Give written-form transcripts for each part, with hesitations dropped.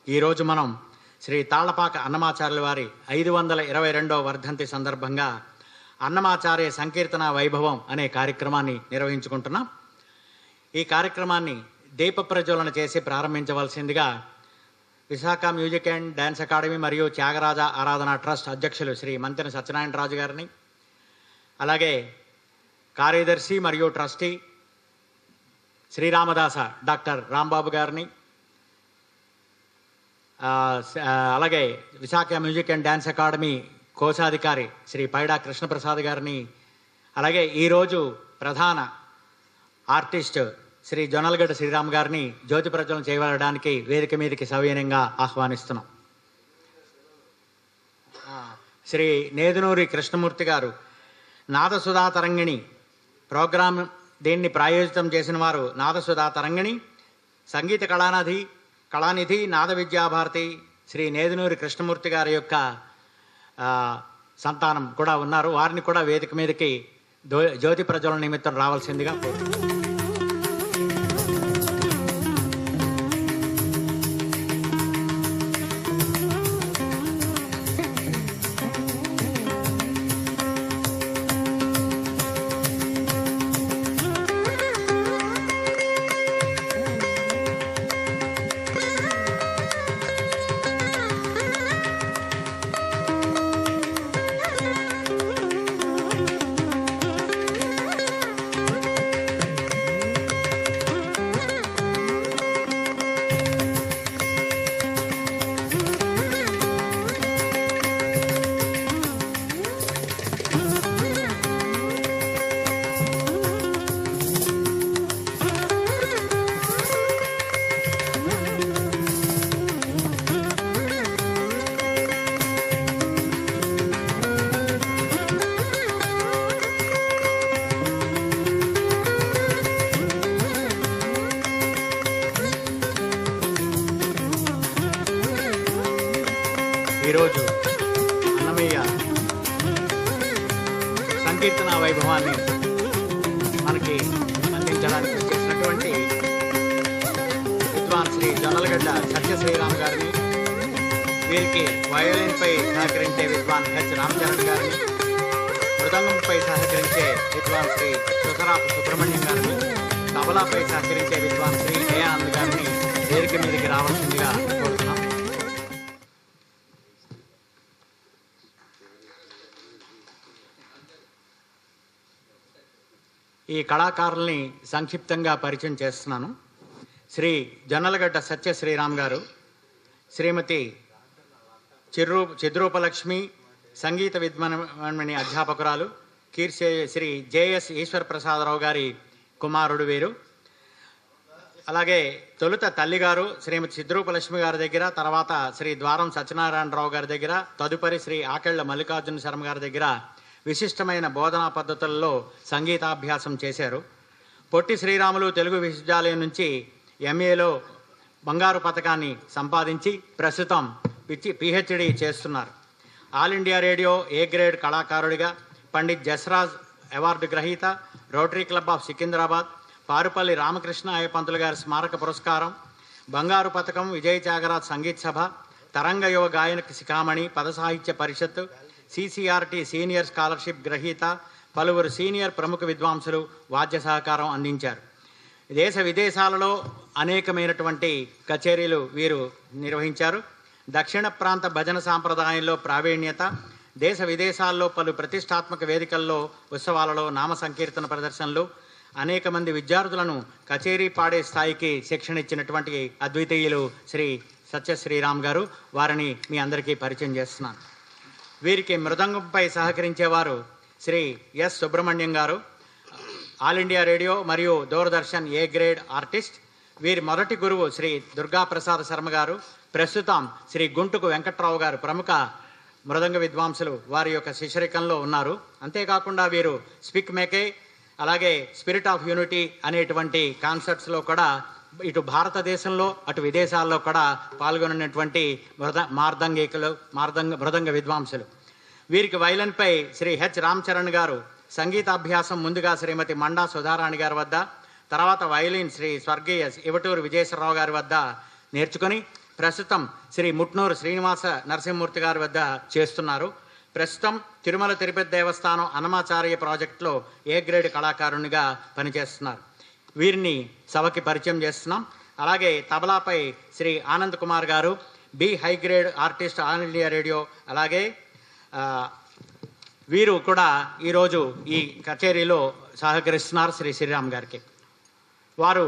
ఈరోజు మనం శ్రీ తాళ్లపాక అన్నమాచార్యుల వారి 522వ వర్ధంతి సందర్భంగా అన్నమాచార్య సంకీర్తన వైభవం అనే కార్యక్రమాన్ని నిర్వహించుకుంటున్నాం. ఈ కార్యక్రమాన్ని దీప ప్రజ్వలన చేసి ప్రారంభించవలసిందిగా Visakha music and dance academy మరియు త్యాగరాజ ఆరాధన ట్రస్ట్ అధ్యక్షులు శ్రీ మంతెన సత్యనారాయణ రాజు గారిని, అలాగే కార్యదర్శి మరియు ట్రస్టీ శ్రీరామదాస డాక్టర్ రాంబాబు గారిని, అలాగే Visakha music and dance academy కోశాధికారి శ్రీ పైడా కృష్ణప్రసాద్ గారిని, అలాగే ఈరోజు ప్రధాన ఆర్టిస్ట్ శ్రీ జొన్నలగడ్డ శ్రీరామ్ గారిని జ్యోతి ప్రజ్వలన చేయడానికి వేదిక మీదకి సవినయంగా ఆహ్వానిస్తున్నాం. శ్రీ నేదునూరి కృష్ణమూర్తి గారు నాదసుధా తరంగిణి ప్రోగ్రాం దీన్ని ప్రాయోజితం చేసిన వారు నాదసుధా తరంగిణి, సంగీత కళానిధి నాద విద్యాభారతి శ్రీ నేదునూరి కృష్ణమూర్తి గారి యొక్క సంతానం కూడా ఉన్నారు. వారిని కూడా వేదిక మీదకి జ్యోతి ప్రజ్వలన నిమిత్తం రావాల్సిందిగా కోరుతున్నాను. ఈరోజు అన్నమయ్య సంకీర్తన వైభవాన్ని మనకి అందించడానికి చేసినటువంటి విద్వాన్ శ్రీ జొన్నలగడ్డ సత్య శ్రీరామ్ గారిని, వీరికి వయోలిన్పై సహకరించే విద్వాన్ హెచ్ రామచరణ్ గారిని, మృదంగంపై సహకరించే విద్వాన్ శ్రీ సుసరాపు సుబ్రహ్మణ్యం గారిని, తబలాపై సహకరించే విద్వాన్ శ్రీ దయానంద్ గారిని వేదిక మీదకి రావాల్సిందిగా కోరుతున్నాం. ఈ కళాకారుల్ని సంక్షిప్తంగా పరిచయం చేస్తున్నాను. శ్రీ జొన్నలగడ్డ సత్య శ్రీరామ్ గారు, శ్రీమతి చిద్రూపలక్ష్మి సంగీత విద్వాని అధ్యాపకురాలు, కీర్తి శ్రీ జేఎస్ ఈశ్వర ప్రసాదరావు గారి కుమారుడు వీరు. అలాగే తొలుత తల్లిగారు శ్రీమతి చిద్రూపలక్ష్మి గారి దగ్గర, తర్వాత శ్రీ ద్వారం సత్యనారాయణరావు గారి దగ్గర, తదుపరి శ్రీ ఆకెళ్ల మల్లికార్జున శర్మ గారి దగ్గర విశిష్టమైన బోధనా పద్ధతుల్లో సంగీతాభ్యాసం చేశారు. పొట్టి శ్రీరాములు తెలుగు విశ్వవిద్యాలయం నుంచి ఎంఏలో బంగారు పథకాన్ని సంపాదించి ప్రస్తుతం పిహెచ్డి చేస్తున్నారు. All India Radio A grade కళాకారుడిగా, పండిత్ జస్రాజ్ అవార్డు గ్రహీత, Rotary Club of Secunderabad, Parupalli Ramakrishna Ayyapantulu గారి స్మారక పురస్కారం, బంగారు పథకం, విజయ్ త్యాగరాజ్ సంగీత్ సభ, తరంగ యువ గాయన శిఖామణి, పద సాహిత్య పరిషత్, సిసిఆర్టీ సీనియర్ స్కాలర్షిప్ గ్రహీత, పలువురు సీనియర్ ప్రముఖ విద్వాంసులు వాద్య సహకారం అందించారు. దేశ విదేశాలలో అనేకమైనటువంటి కచేరీలు వీరు నిర్వహించారు. దక్షిణ ప్రాంత భజన సాంప్రదాయంలో ప్రావీణ్యత, దేశ విదేశాల్లో పలు ప్రతిష్టాత్మక వేదికల్లో ఉత్సవాలలో నామ సంకీర్తన ప్రదర్శనలు, అనేక మంది విద్యార్థులను కచేరీ పాడే స్థాయికి శిక్షణ ఇచ్చినటువంటి అద్వితీయులు శ్రీ సత్య శ్రీరామ్ గారు. వారిని మీ అందరికీ పరిచయం చేస్తున్నాను. వీరికి మృదంగంపై సహకరించేవారు శ్రీ ఎస్ సుబ్రహ్మణ్యం గారు, ఆల్ ఇండియా రేడియో మరియు దూరదర్శన్ ఏ గ్రేడ్ ఆర్టిస్ట్. వీరి మొదటి గురువు శ్రీ దుర్గాప్రసాద్ శర్మ గారు, ప్రస్తుతం శ్రీ గుంటుకు వెంకట్రావు గారు ప్రముఖ మృదంగ విద్వాంసులు వారి యొక్క శిష్యరికంలో ఉన్నారు. అంతేకాకుండా వీరు స్పిక్ మేకే, అలాగే స్పిరిట్ ఆఫ్ యూనిటీ అనేటువంటి కాన్సర్ట్స్లో కూడా ఇటు భారతదేశంలో అటు విదేశాల్లో కూడా పాల్గొన్నటువంటి మృదంగ విద్వాంసులు. వీరికి వైలన్పై శ్రీ హెచ్ రామచరణ్ గారు సంగీతాభ్యాసం ముందుగా శ్రీమతి మండా సుధారాణి గారి వద్ద, తర్వాత వైలిన్ శ్రీ స్వర్గీయ ఇవటూరు విజయేశ్వరరావు గారి వద్ద నేర్చుకుని ప్రస్తుతం శ్రీ ముట్నూరు శ్రీనివాస నరసింహమూర్తి గారి వద్ద చేస్తున్నారు. ప్రస్తుతం తిరుమల తిరుపతి దేవస్థానం అన్నమాచార్య ప్రాజెక్టులో ఏ గ్రేడ్ కళాకారునిగా పనిచేస్తున్నారు. వీరిని సభకి పరిచయం చేస్తున్నాం. అలాగే తబలాపై Shri Anand Kumar garu, B high grade artist, All India Radio. అలాగే వీరు కూడా ఈరోజు ఈ కచేరీలో సహకరిస్తున్నారు శ్రీ శ్రీరామ్ గారికి. వారు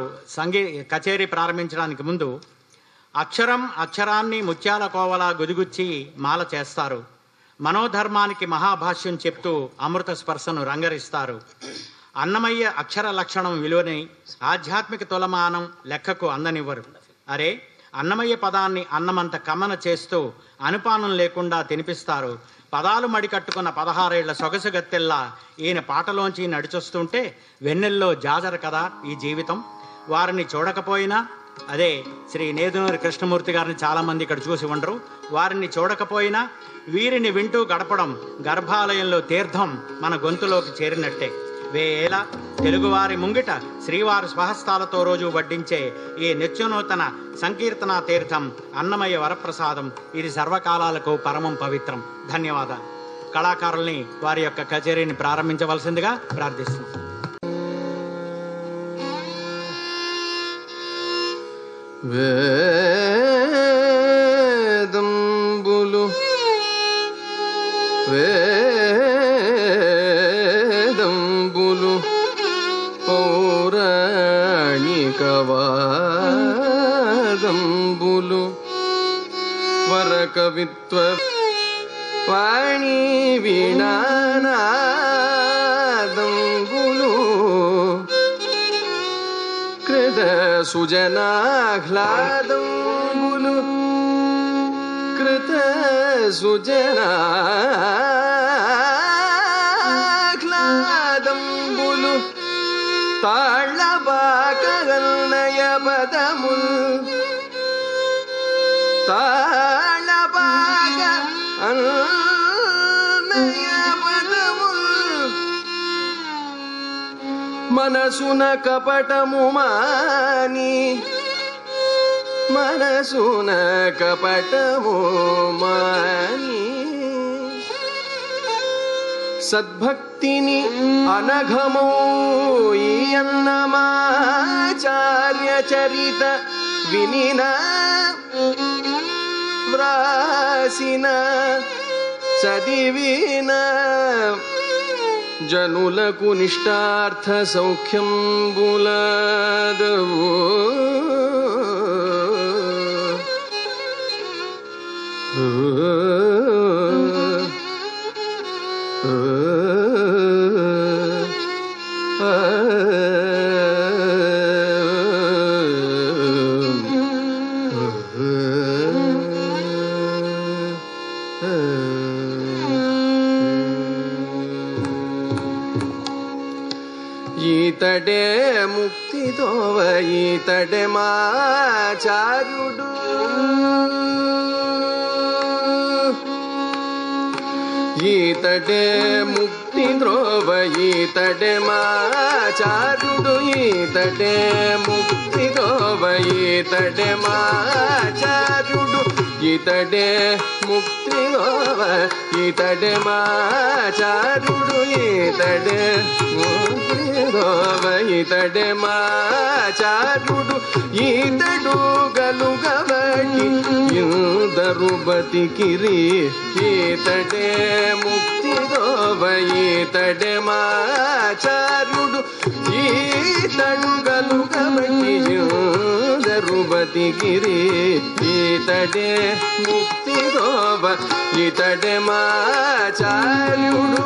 కచేరీ ప్రారంభించడానికి ముందు అక్షరాన్ని ముత్యాల కోవలా గుదిగుచ్చి మాల చేస్తారు. మనోధర్మానికి మహాభాష్యం చెప్తూ అమృత స్పర్శను రంగరిస్తారు. అన్నమయ్య అక్షర లక్షణం విలువని ఆధ్యాత్మిక తులమానం లెక్కకు అందనివ్వరు. అరే అన్నమయ్య పదాన్ని అన్నమంత కమ్మన చేస్తూ అనుపానం లేకుండా తినిపిస్తారు. పదాలు మడికట్టుకున్న 16 ఏళ్ల సొగసు గత్తెల్లా ఈయన పాటలోంచి నడిచొస్తుంటే వెన్నెల్లో జాజర కదా ఈ జీవితం. వారిని చూడకపోయినా, అదే శ్రీ నేదునూరి కృష్ణమూర్తి గారిని చాలామంది ఇక్కడ చూసి ఉండరు, వారిని చూడకపోయినా వీరిని వింటూ గడపడం గర్భాలయంలో తీర్థం మన గొంతులోకి చేరినట్టే. వేళ తెలుగువారి ముంగిట శ్రీవారి స్వహస్తాలతో రోజు వడ్డించే ఈ నిత్యనూతన సంకీర్తన తీర్థం అన్నమయ్య వరప్రసాదం. ఇది సర్వకాలాలకు పరమం పవిత్రం. ధన్యవాదాలు. కళాకారుల్ని వారి యొక్క కచేరీని ప్రారంభించవలసిందిగా ప్రార్థిస్తున్నాం. వేదంబులు పౌరాణికవాదంబులు వరకవిత్వ వాణి వీణానాదంబులు కృత సుజనాహ్లాదంబులు కృత సుజనాహ్లాదంబులు తాళబాకగన్నయ పదముల్ తాళబాక అన్నయ పదముల్ మనసున కపటము మాని మనసున కపటము మాని సద్భక్తిని అనఘమో ఈ అన్నమాచార్య చరిత వినిన వ్రాసిన చదివిన జనులకు నిష్టార్థ సౌఖ్యం బులదవు. ఈతడే ముక్తిదోవ ఈతడే మాచార్యుడు ఈతడే ముక్తి ద్రోవ ఈతడే మాచార్యుడు ఈతడే ముక్తి ద్రోవ ఈతడే మాచార్యుడు ఈతడే ముక్తి ద్రోవ ఈతడే మాచార్యుడు ఈతడే ముక్తి ద్రోవ ఈతడే మాచార్యుడు ఈతడు గలుగబట్టి ఇందరు బతికిరి ఈతడే ముక్తి ద్రోవ ఈతడే మాచార్యుడు ఈతడు గలుగబట్టి ఇందరు బతికిరి ఈతడే ముక్తి ద్రోవ ఈతడే మాచార్యుడు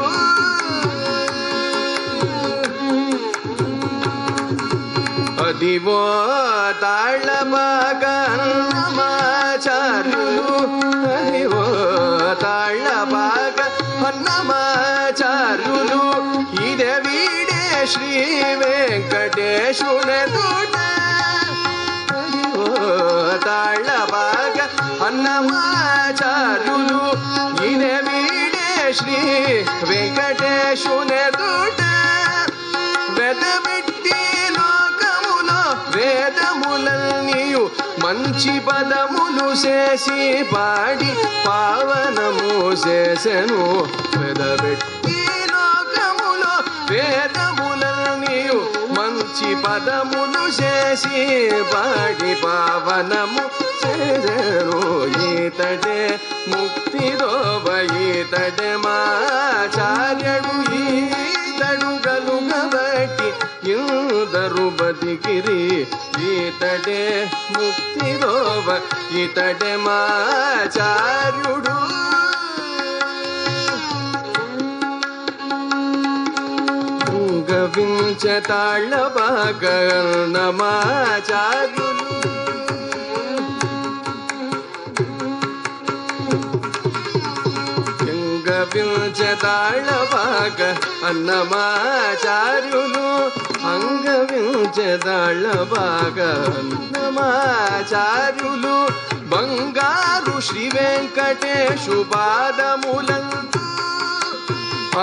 అదివో తాళబాక అన్నమాచార్యులు అదివో తాళబాక అన్నమాచార్యులు ఇదే వీడే శ్రీ వెంకటేశునెదుట అదివో తాళబాక అన్నమాచార్యులు ఇదే వీడే శ్రీ వెంకటేశునెదుట వెదబెట్టి వేదములన్నీయు మంత్ర మంచి పదములు చేసి పాడి పావనము చేసెను పెదబెట్టి లోకములో వేదములన్నీయు మంచి పదములు చేసి పాడి పావనము చేసెను ఈతడే ముక్తిదోవ ఈతడే మాచార్యుడు ఈతడు గలుగబట్టి ఇందరు బతికిరి ఈతడే ముక్తిదోవ ఈతడే మాచార్యుడు గవించతాళ్ళబాగర్ణమాచార్యులు అంగవించతాళ్ళబాగ అన్నమాచార్యులు అంగవించతాళ్ళబాగ అన్నమాచార్యులు బంగారు శ్రీ వెంకటేశు పాదములందు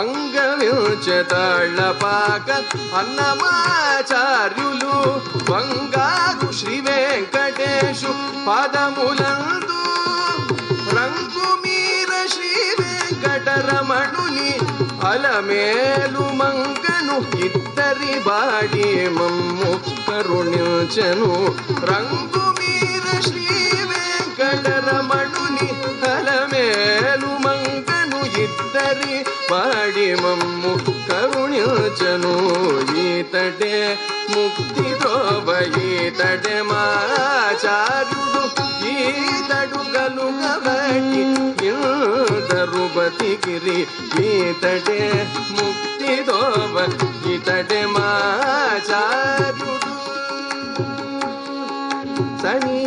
అంగవించతాళ్ళపాక అన్నమాచార్యులు బంగారు శ్రీ వెంకటేశు పాదములందు రంగు మీర శ్రీ వెంకటరమణుని అలమేలు మంగను ఇద్దరి బాడి మమ్ము కరుణించెను రంగు మీర శ్రీ వెంకటరమణుని అలమేలు మంగను ఇద్దరి పాడి మమ్ము కరుణించెను ఈతడే ముక్తి ద్రోవ ఈతడే మాచార్యుడు ఈతడు గలుగబట్టి ఇందరు బతికిరి ఈతడే ముక్తి ద్రోవ ఈతడే మాచార్యుడు సని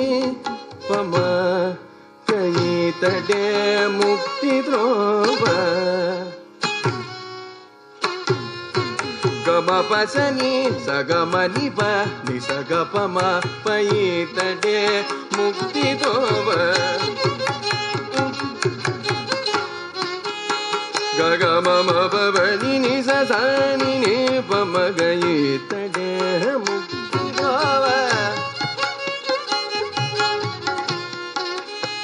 పమ ఈతడే ముక్తి ద్రోవ గమ పసని సగమని ప నిసగ పమ పైతడే ముక్తి దోవ గగమ భవని నిస సాని నే పమ గయితడే ముక్తి దోవ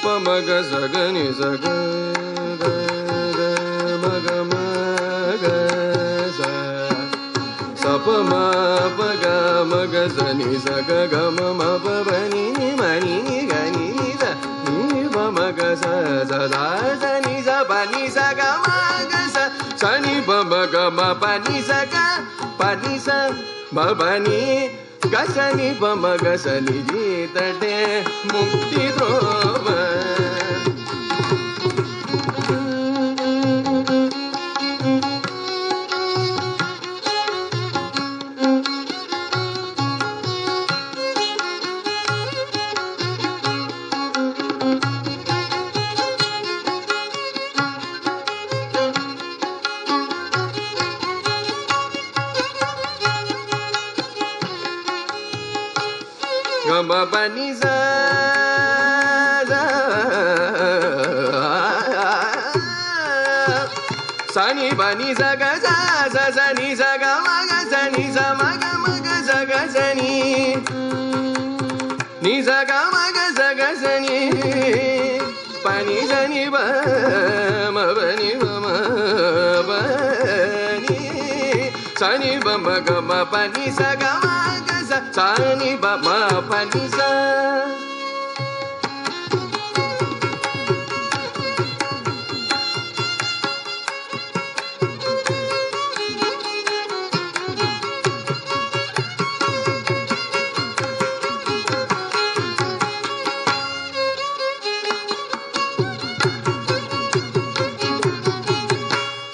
పమ గ సగని సగ మగ మగ సపమ పగ మగ సని సగ గమ మపని మని గని ని మగ సదా సని సని సగ మగ సని బమ గమ పని సగ పని స మని గసని బమ గసని ఈతడే ముక్తి ద్రోవ గమ పని సని బని సగ సని సగ మగ సని స మగ మగ సగ సని ని సగ మగ సగ సని పని సని బని బని సని బమ గమ పని సగ మగ సని బమ పని స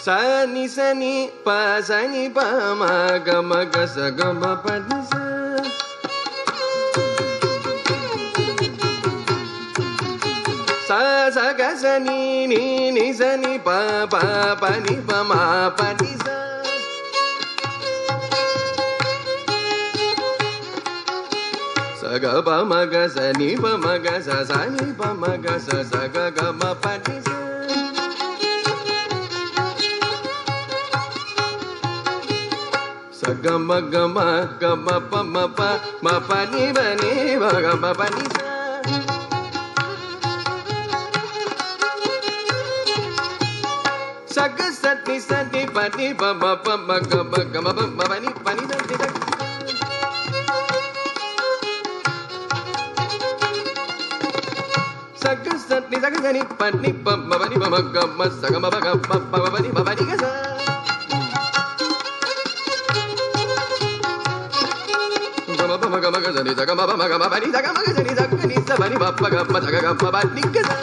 సని సని ప సని ప మ గ మ గ స గ మ ప ని స స స గ స ని ని ని స ని ప ప ప ని ప మ ప ని స స గ ప మ గ స ని ప మ గ స స ని ప మ గ స స గ గ మ ప ని స గమ గమ గమ ప మ ప మ ప ని బ ని బ గ మ ప ని స pani pa ma pa ma ga ma pani pani sa ni sa saga sa ni saga sa ni pani pa ma pani pa ma ga ma sa ga ma pa ga pa pa pani pa pani ga sa ga ma pa ma ga ma ga sa ni sa ga ma pa ma ga ma pani sa ga ma ga sa ni sa ga ni sa pani pa pa ga ma sa ga pa pani ga sa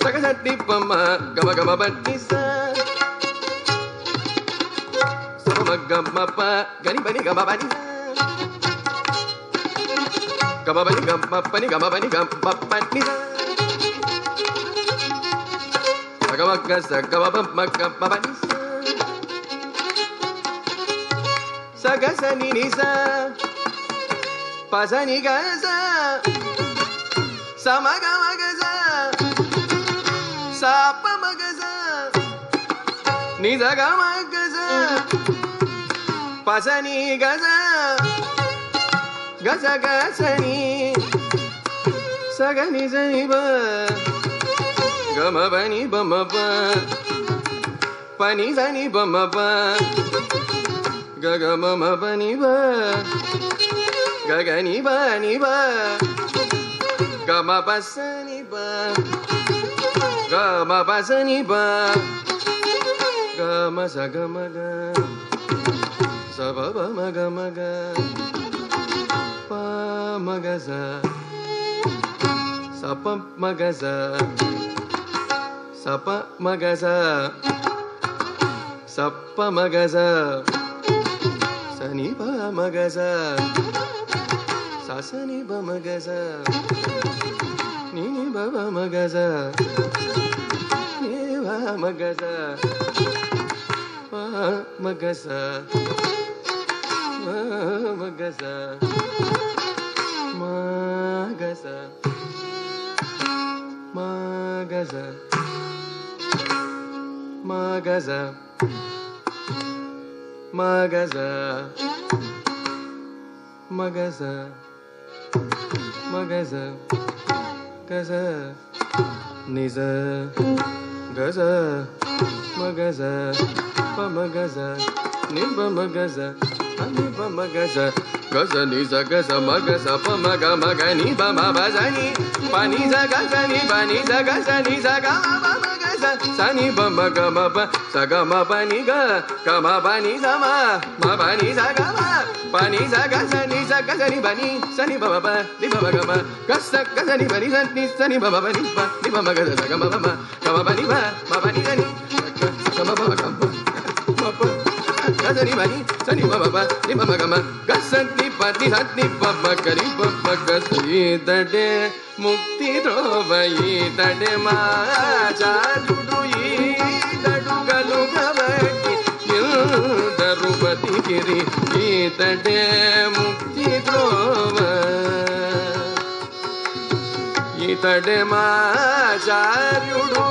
saga sa ni pa ma ga ma pani sa sa ma ga ma pa ga ni pani ga ma pani ga ma pani ga ma pani ga ma pani ga ma pani sa ga ma ga sa ga ma pa ma ga ma pani sa ga sa ni sa pa sa ni ga sa ma ga sa sa pa ma ga sa ni sa ga ma ga sa pa sa ni ga sa ni sa ga ni sa ni ba ga ma ba ni ba ma ba pa ni sa ni ba ma ba ga ga ma ma ba ni ba ga ga ni ba ga ma pa sa ni ba ga ma pa sa ni ba ga ma sa ga ma ga sa ba ba ma ga pa ma ga sa pa ma ga sa pa ma ga sa pa ma ga sa ni pa ma ga sa sa ni ba ma ga sa ni ba ba ma ga sa ni ba ma ga sa pa ma ga sa ma ga sa ma ga sa ma ga sa ma ga sa ma ga sa ma ga sa ma ga sa ga sa ni sa ga sa ma ga sa pa ma ga sa ni ba ma ga sa ni ba ma ga sa ga sa ni sa ga sa ma ga sa pa ma ga ni ba ma ba sa ni pa ni sa ga sa ni ba ni sa ga sa ni sa ga ma ba ma ga sa ni ba ma ga ma ba sa ga ma ba ni ga ma ba ni sa ma ba ni sa ga ma pa ni sa ga sa ni ba ni sa ni ba ba ni ba ma ga sa ni ba ni sa ni ba ba ni ba ma ga sa ga ma ba ni ba ni sa ni ga ma ba ga ma pa ga sa ni ba ni ba ma ga ga sa ni pa ni sa ni ba ma ga ni ba ma ga sa ni tade mukti drovai tade ma chadudu yi tadu galu gavati darupati kiri yi tade mukti drova yi tade ma chadudu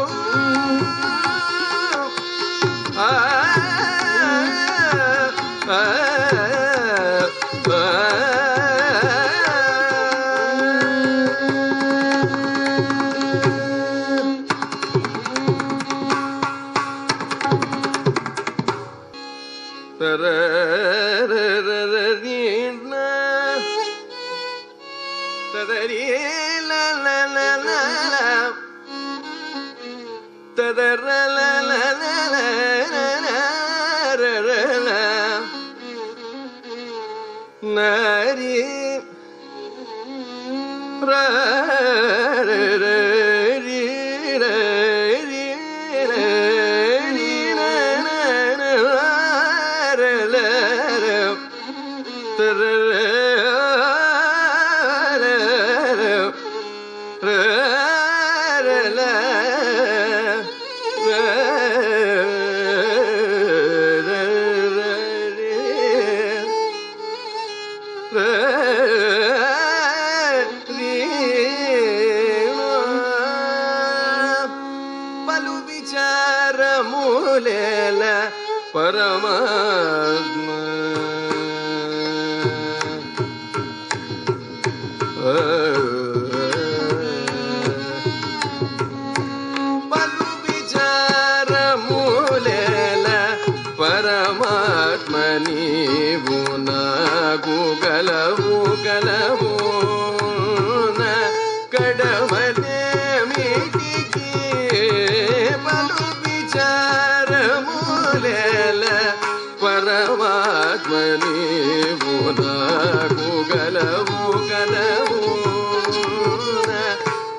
గలవు కడమనే మిటికి పలు విచారములేల పరమాత్మ నీవు నాకు గలవు గలవు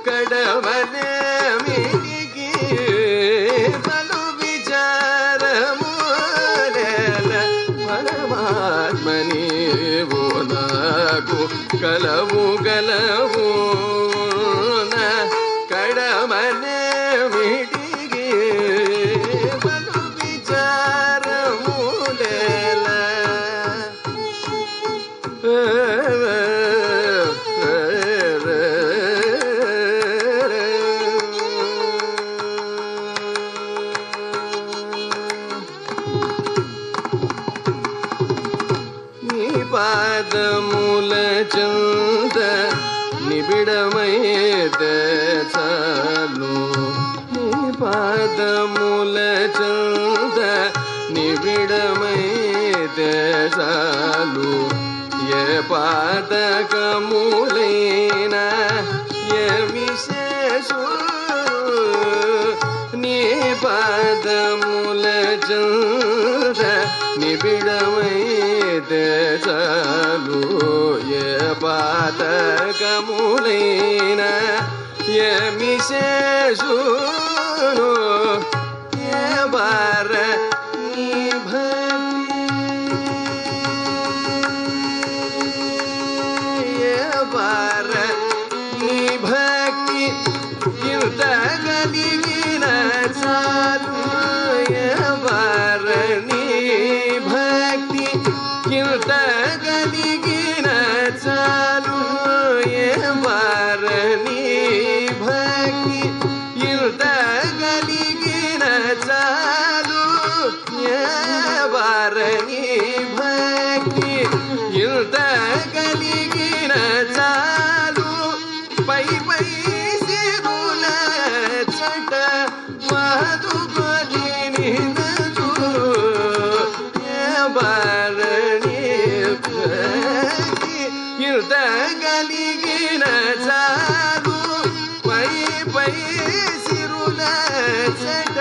కడమనే మిటికి పలు విచారములేల పరమాత్మ నీవు నాకు గలవు గలవు కడమనే మిటికి పలు విచారములేల నీ పాదముల చంద నిబిడమైతే చాలు నీ పాదముల చంద నిబిడమైతే చాలు ఏ పాదకములైనా ఏ విశేషు నీ పాదముల చంద నిబిడమైతే చాలు ఏ పాదకములైనా ఏ విశేషును ఏ బార నీ బార నీ భక్తి ఇంత కలిగిన చాలు బార నీ భక్తి ఇంత కలిగిన చాలు బార నీ భక్తి ఇంత కలిగిన చాలు బార నీ భక్తి ఇంత కలిగిన చాలు పై పై సిరుల చట మధుబలి నినజు బారణి ఇంత కలిగిన చాలు పై పై సిరుల చట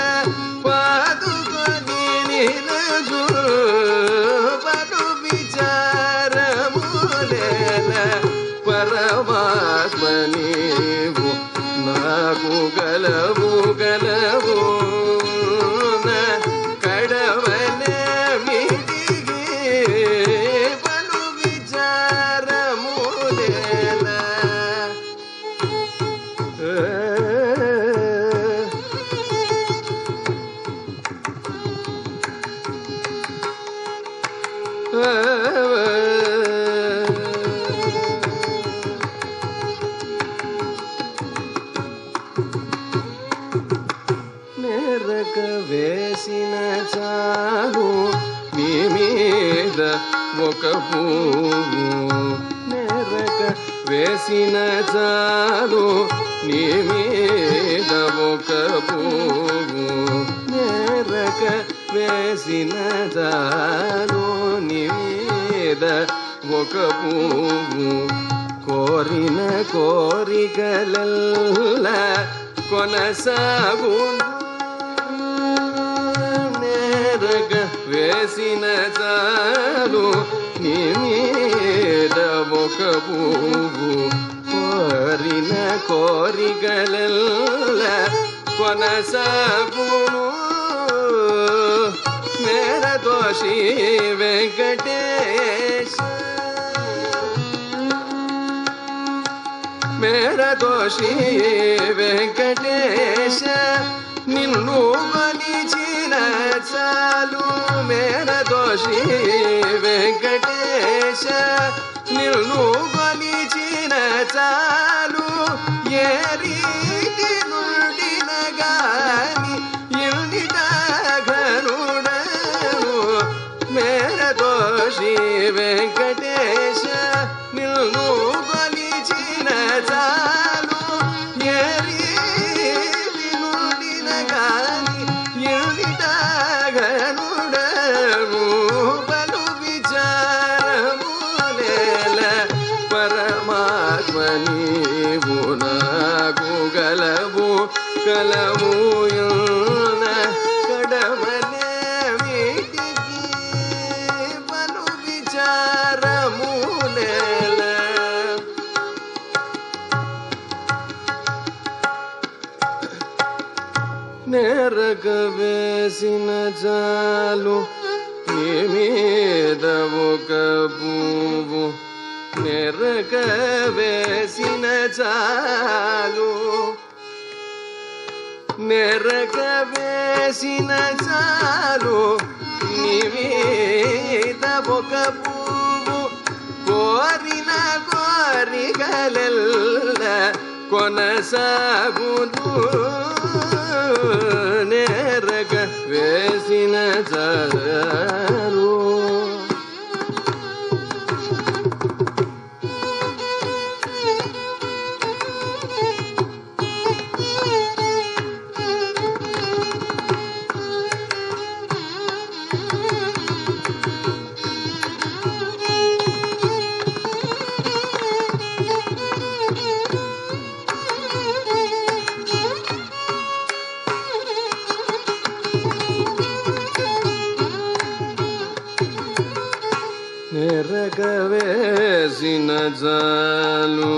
మధుబలి నినజు పలు విచారములేల పరమాత్మ నీవు నాకు గలవు గలవు కడవనే మిటికి పలు విచారములేల నెరక వేసిన చాలు నీ మీద ఒక పువ్వు నెరక వేసిన చాలు నీ మీద ఒక పువ్వు నెరక వేసిన చాలు నీ మీద ఒక పువ్వు కోరిన కోరికలల్లా కొనసాగును నెరక వేసిన చాలు నీ మీద ఒక పువ్వు కోరిన కోరికలల్లా కొనసాగును మేర దోషి వెంకటేశ మేర దోషి వెంకటేశ నిన్ను కొలిచిన చాలు మేర దోషి వెంకటేశ నిన్ను కొలిచిన చాలు ఏ రీతి నుండిన గాని ఇండిట ఘనుడను మేర దోషి వెంకటేశ నిన్ను కొలిచిన చాలు ఏ రీతి నుండిన గాని ఇండిట ఘనుడను పలు విచారములేల బలముయున్న కడమనేమిటికి పలు విచారములేల నెరగ వేసిన చాలు నీ మీద ఒక పువ్వు నెరగ వేసిన చాలు నెరగ వేసిన చాలు నీ మీద ఒక పువ్వు కోరిన కోరికలెల్ల కొనసాగును నెరగ వేసిన చాలు నెరగ వేసిన చాలు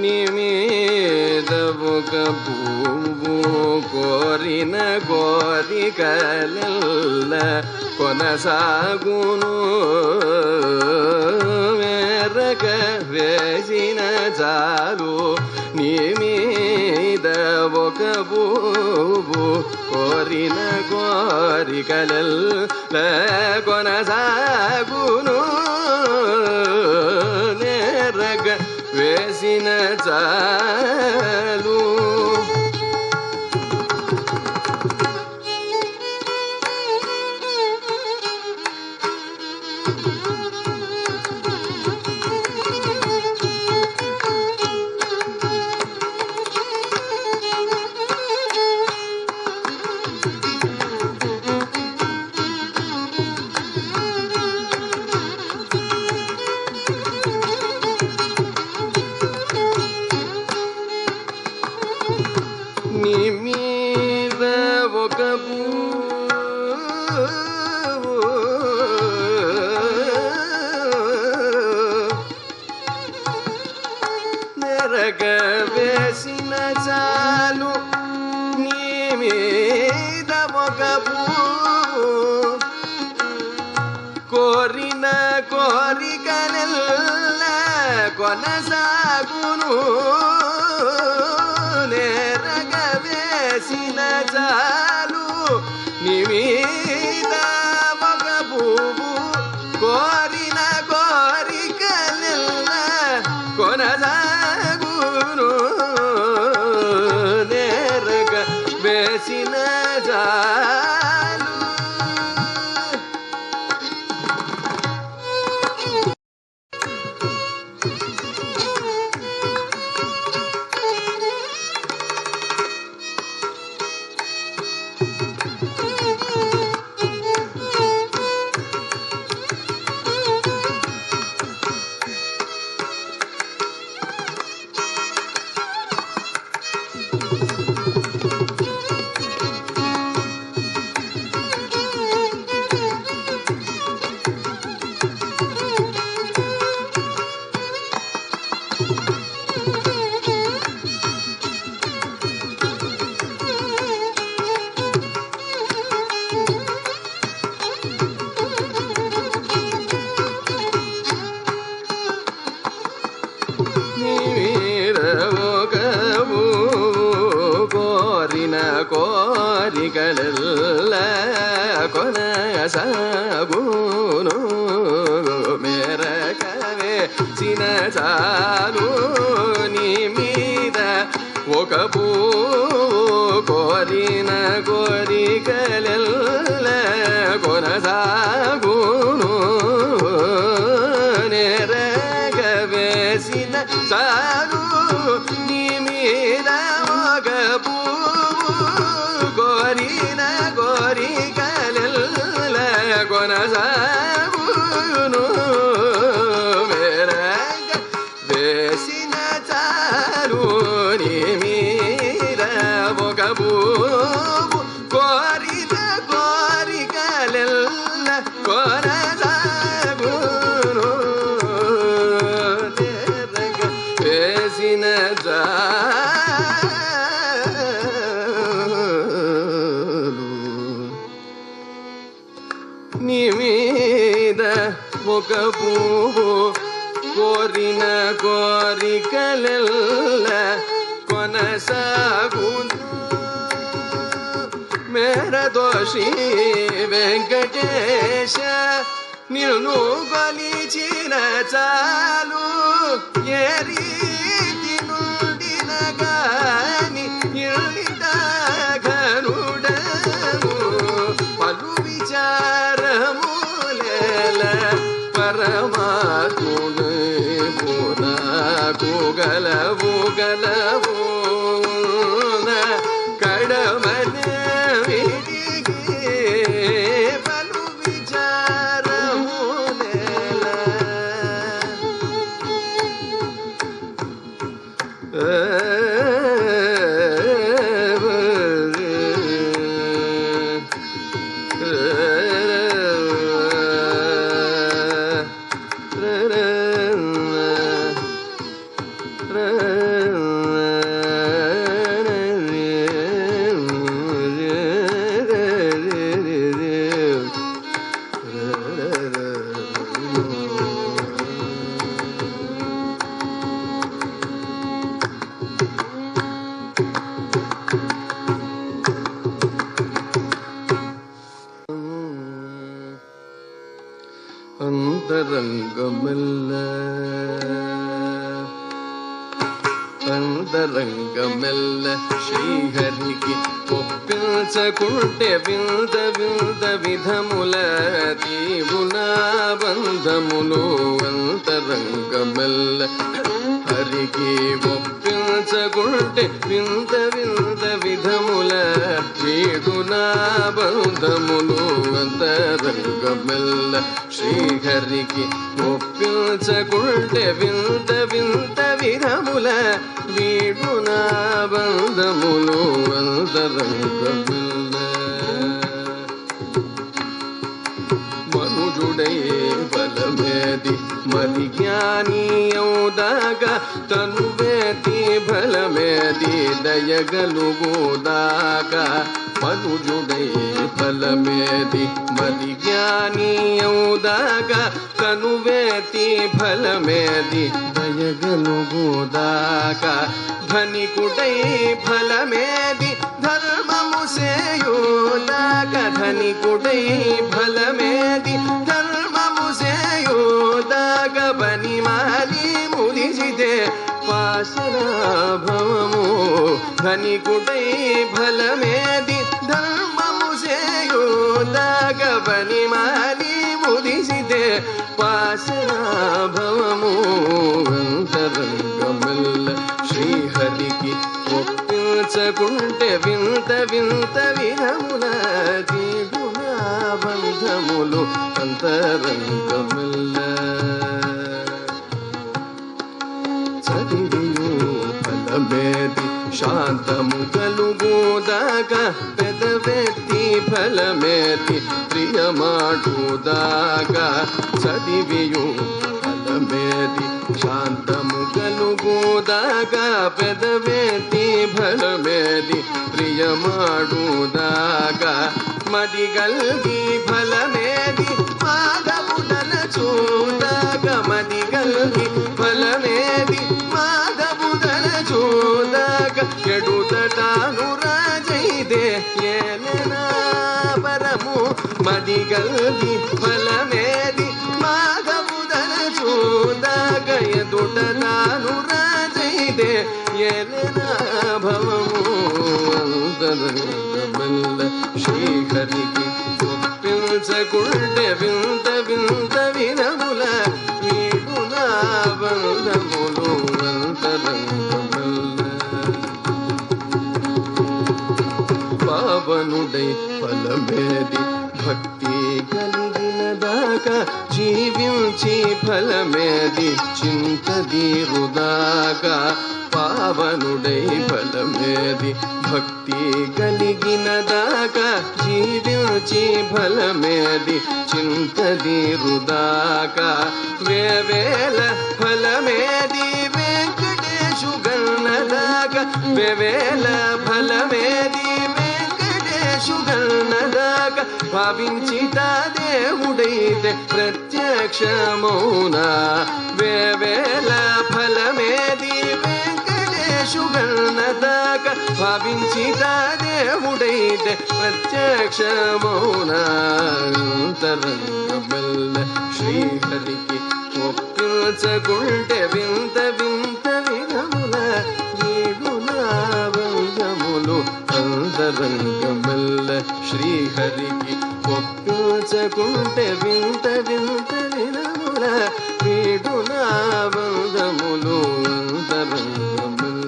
నీ మీద ఒక పువ్వు కోరిన కోరికలెల్ల కొనసాగును నెరగ వేసిన చాలు నీ మీద ఒక పువ్వు కోరిన కోరికలెల్ల కొనసాగును నెరగ వేసిన చాలు నీ మీద ఒక పువ్వు నెరగ వేసిన చాలు నీ మీద ఒక పువ్వు కోరిన కోరికలెల్ల కొనసాగును నెరగ వేసిన చాలు నీ మీద ఒక పువ్వు కోరిన కోరికలెల్ల కొనసాగును నెరగ వేసిన చాలు కోరికలెల్ల కొనసాగును మెరగ వేసిన చాలు నీ మీద ఒక పువ్వు కోరిన కోరికలెల్ల కొనసాగును నెరగ వేసిన చాలు నీ మీద ఒక పువ్వు కోరిన కోరికలెల్ల కొనసాగును మెరగ వేసిన చాలు నీ మీద కోరిన కోరికలెల్ల కొనసాగు మేరదోషి వెంకటేశ నిన్ను కొలిచిన చాలు ఏ రీతి నుండిన గాని ఇళ్ళిట ఘనుడము పలు విచారములేల పరమాత్ముడు గలవు గలవు కడమన పలు విచారములేల అంతరంగమెల్ల శ్రీహరికి ఒప్పించకుంటే వింత వింత విధముల దీవునా బంధములు అంతరంగమెల్ల హరికి ఒప్పించకుంటే వింత వింత విధముల వీడునా బంధములు అంతరంగమెల్ల శ్రీహరికి ఒప్పించకుంటే వింత వింత విధముల వీడునా బంధములు అంతరంగమెల్ల మనుజుడై బలమేది మరి జ్ఞానీయౌదాగా తనువేతి బలమేది దయగలుగుదాగా మనుజుడై బలమేది మరి జ్ఞానీయౌదాగా తనువేతి బలమేది దయగలుగుదాగా ధనికుడై ఫలమేది ధర్మము సేయోదాగా ధనికుడై ఫలమేది ధర్మము సేయోదాగా బనిమాలి ముదిసితే పాశనాభవము ధనికుడై ఫలమేది ధర్మము సేయోదాగా బనిమాలి ముదిసితే పాశనాభవము అంతరంగమెల్ల శ్రీహరికి ఒప్పించకుంటే వింత వింత విధముల దీడునా బంధములు అంతరంగమెల్ల చదివియు ఫలమేది శాంతము కలుగుదాకా పెదవెత్తి ఫలమేది ప్రియమాటుదాకా చదివియు ఫలమేది శాంతము కలుగుదాకా పెదవెత్తి ఫలమేది ప్రియమాటుదాకా మదిగల్గి ఫలమేది మాధవుడన చూదాకా మదిగల్గి ఫలమేది మాధవుడన చూదాకా ఎడుతటాను రాజైదే ఏలెనా పరము మదిగల్గి ఫలమేది మాధవుడన చూదాకా ఎదుటటాను రాజైదే ఏలెనా భవము అంతరంగమెల్ల శ్రీహరికి ఒప్పించకుంటే వింత వింత విధముల వీడునా బంధములు అంతరంగమెల్ల పావనుడై ఫలమేది భక్తి కలిగిన దాకా జీవించి ఫలమేది చింతదీరుదాకా పావనుడై ఫలమేది భక్తి కలిగిన దాకా జీవించి ఫలమేది చింతదీరుదాకా వేవేల ఫలమేది వెంకటేశు గన్నదాకా వేవేల ఫలమేది వెంకటేశు గన్నదాకా భావించిత దేవుడైతే ప్రత్యక్షమౌనా వేవేల తెలియక భావించిత దేవుడైతే ప్రత్యక్షమౌన అంతరంగమెల్ల శ్రీహరికి ఒప్పించకుంటే వింత వింత విధముల వీడునా బంధములు అంతరంగమెల్ల శ్రీహరికి ఒప్పించకుంటే వింత వింత విధముల వీడునా బంధములు అంతరంగమెల్ల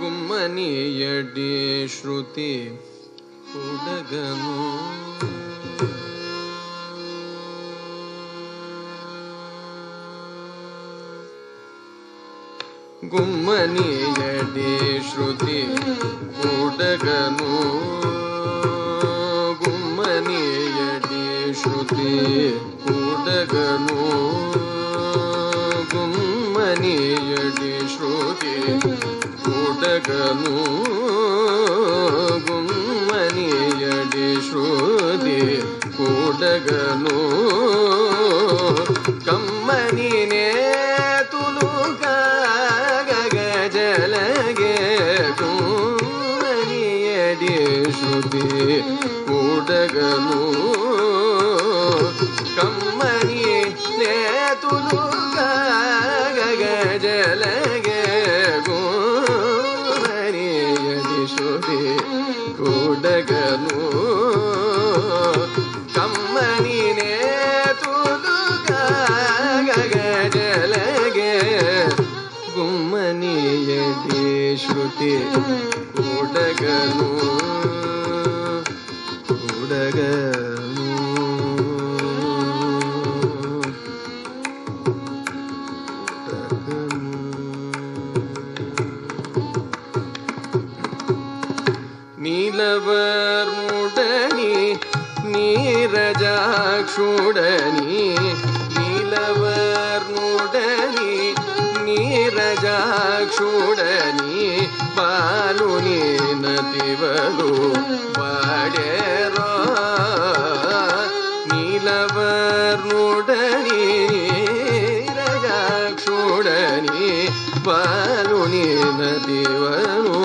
గుమ్మనియడి శృతి ఉడగను గుమ్మనియడి శృతి ఉడగను గుమ్మనియడి శృతి ఉడగను గుమ్మనియడి శృతి ఉడగను గుమ్మనియడి శృతి ఉడగను కమ్మని నేతులు గగజలగే గుమ్మనియడి శృతి ఉడగను కమ్మని నేతులు గగజలగే గుమ్మనియడి శృతి ఉడగను కమ్మని నేతులు గగజలగే గుమ్మనియడి శృతి ఉడగను ఉడగను నీలవర్ణుడని నీరజాక్షుడని నీలవర్ణుడని నీరజాక్షుడని బాలుని నతివలు వాడేరో నీలవర్ణుడని నీరజాక్షుడని బాలుని నతివలు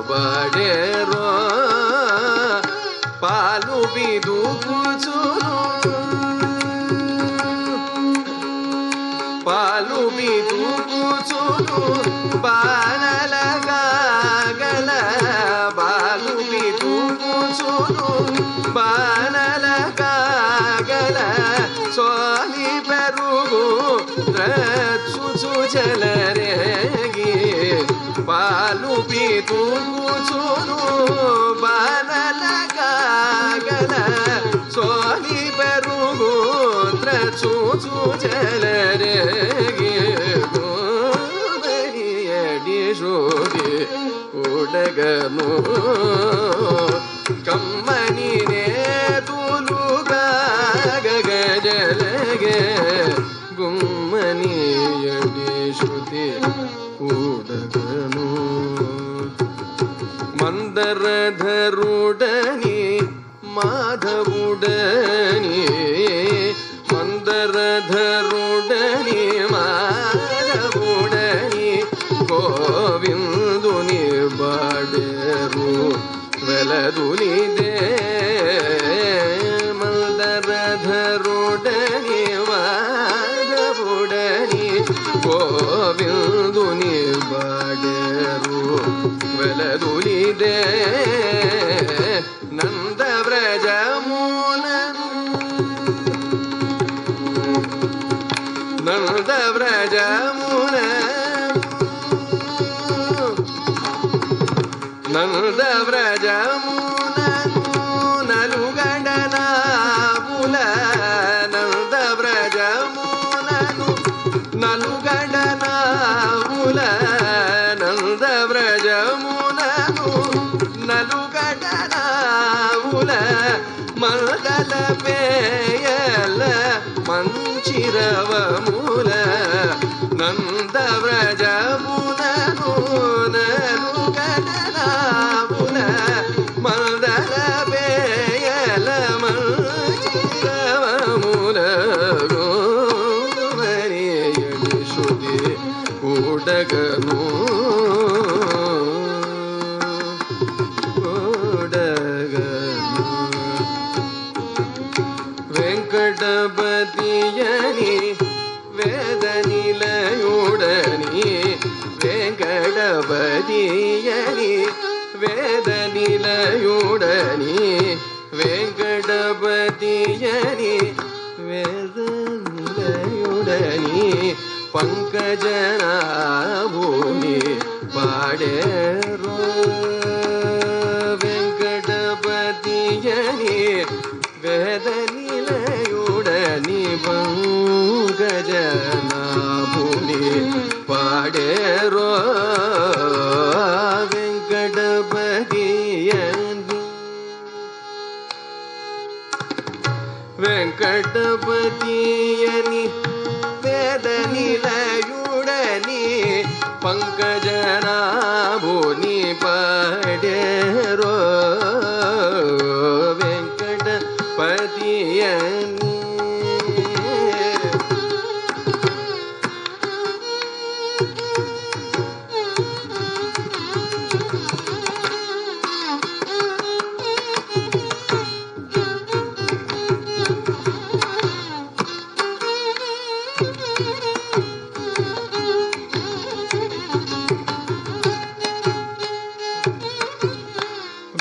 వాడేరో పాలు బిదుకుచును పాలు బిదుకుచును బాణలగా గల బాలు బిదుకుచును బాణలగా గల సోలి పెరుగు చుచు చలరేగి పాలు బిదుకుచును బాణలగా గల సోలి పెరుగు చూచు చలరేగి గుమ్మనియడి శృతి ఉడగను కమ్మని నేతులు గగజలగే గుమ్మనియడి శృతి ఉడగను మందరధరుడని మాధవుడని మందరధరుడని మాధవుడని గోవిందుని బాడేరు వెలదులిదే మందరధరుడని మాధవుడని గోవిందుని బాడేరు వెలదులిదే నందవ్రజమునను నందవ్రజమున నందవ్రజమునను నలుగడనాపుల నందవ్రజమునను నలుగడనాపుల నందవ్రజమునను నలుగడనాపుల మంగళ పేయల మంచిరవముల నందవ్రజమునను నలుగడనాపుల మంగళ పేయల మంచిరవముల గుమ్మనియడి శృతి ఉడగను వెంకటపతియని వేదనిలయుడని వెంకటపతియని వేదనిలయుడని వెంకటపతియని వేదనిలయుడని పంకజనాభూమి పాడేరు వెంకటపతియని వేద నిలయుడని పంకజనాభుని పాడేరో వెంకటపతియని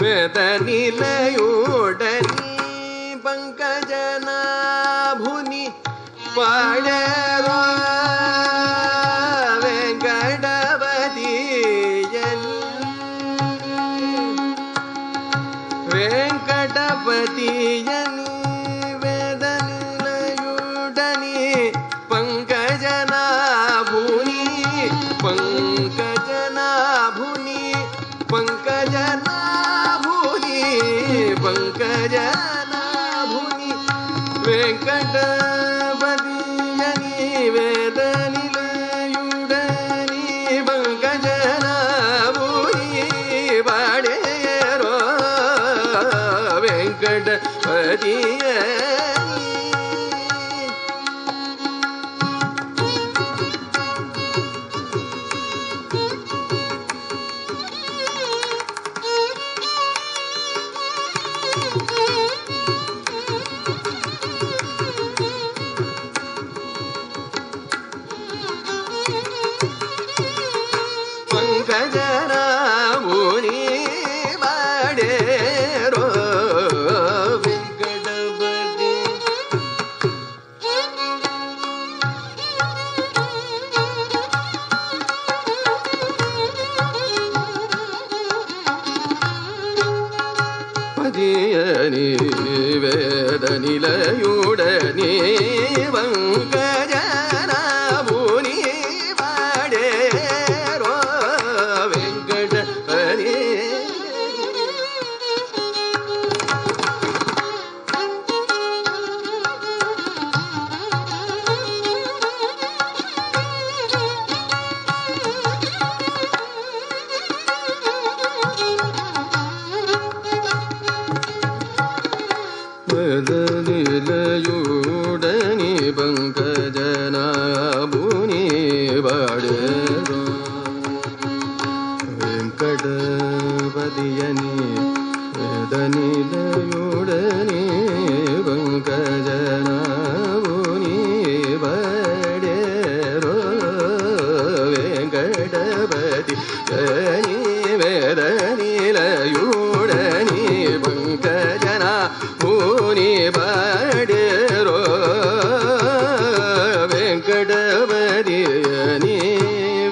వేద నిలయుడని పంకజనాభుని పాడేరో వెంకటపతియని వెంకటపతియని వేద నిలయుడని పంకజనాభుని పంకజనాభుని పంకజనాభుని పంకజనాభుని వెంకటపతియని వేద నిలయుడని పంకజనాభుని పాడేరో వెంకటపతియని పంకజనాభుని పాడేరో వెంకటపతి పదియని వేద నిలయుడని పంకజనాభుని పాడేరో వెంకటపతి వేద నిలయుడని పంకజనాభుని పాడేరో వెంకటపతియని వేద నిలయుడని పంకజనాభుని పాడేరో వెంకటపతియని వేద నిలయుడని పంకజనాభుని పాడేరో వెంకటపతియని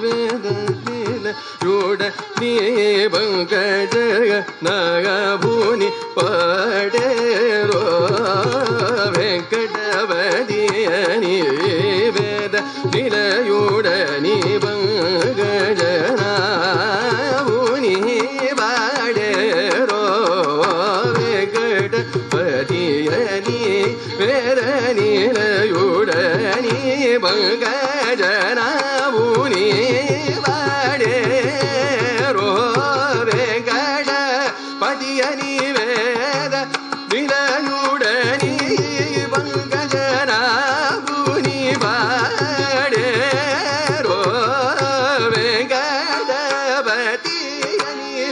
వేద నిలయుడని పంకజనాభుని పాడేరో వెంకటపతియని వేద నిలయుడని పంకజనాభుని పాడేరో వెంకటపతియని వేద నిలయుడని పంకజనాభుని పాడేరో వెంకటపతియని వేద నిలయుడని పంకజనాభుని పాడేరో వెంకటపతియని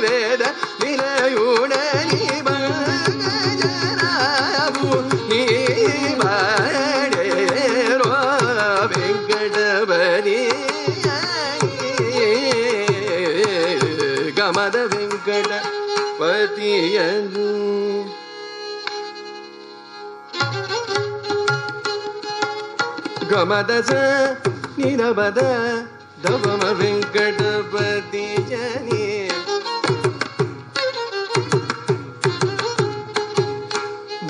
వేద నిలయుడని పంకజనాభుని పాడేరో వెంకటపతి గమద వెంకటపతియని గమద స నిరబద దవమ వెంకటపతియని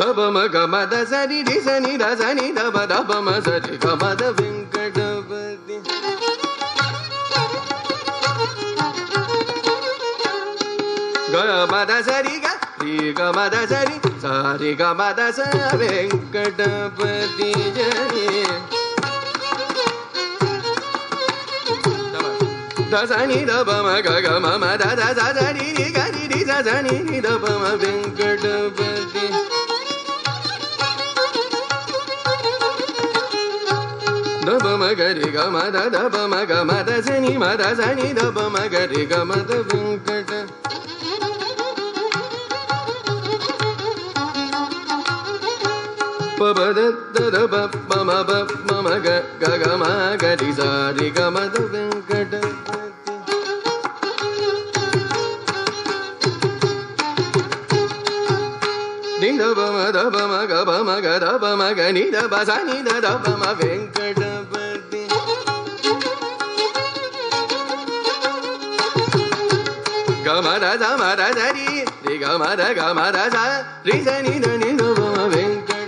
దవమ గమద సరి డి సని ద సని దవ దవమ సరి గమద వెంకటపతి గమద సరి గ ರಿ ಗಮದ ಸರಿ ಸಾರಿ ಗಮದ ಸ ವೆಂಕಟಪತಿ ಜನಿ ದಸನಿ ದಪ ಮಗ ಗಮ ಮದ దని ని గని ని దని ని దప మ వెంకటపతి దప మగరి గమ దప మగ మద సని మద సని దప మగరి గమ ద వెంకట పబద దప మమ మమ గ గమ గరి సారి గమ ద వెంకట నిదపమ దపమ గపమ గదపమ గని దప సని దపమ వెంకటపతి గమద సమద సరి రి గమద గమద స రి సని దని దపమ వెంకటపతి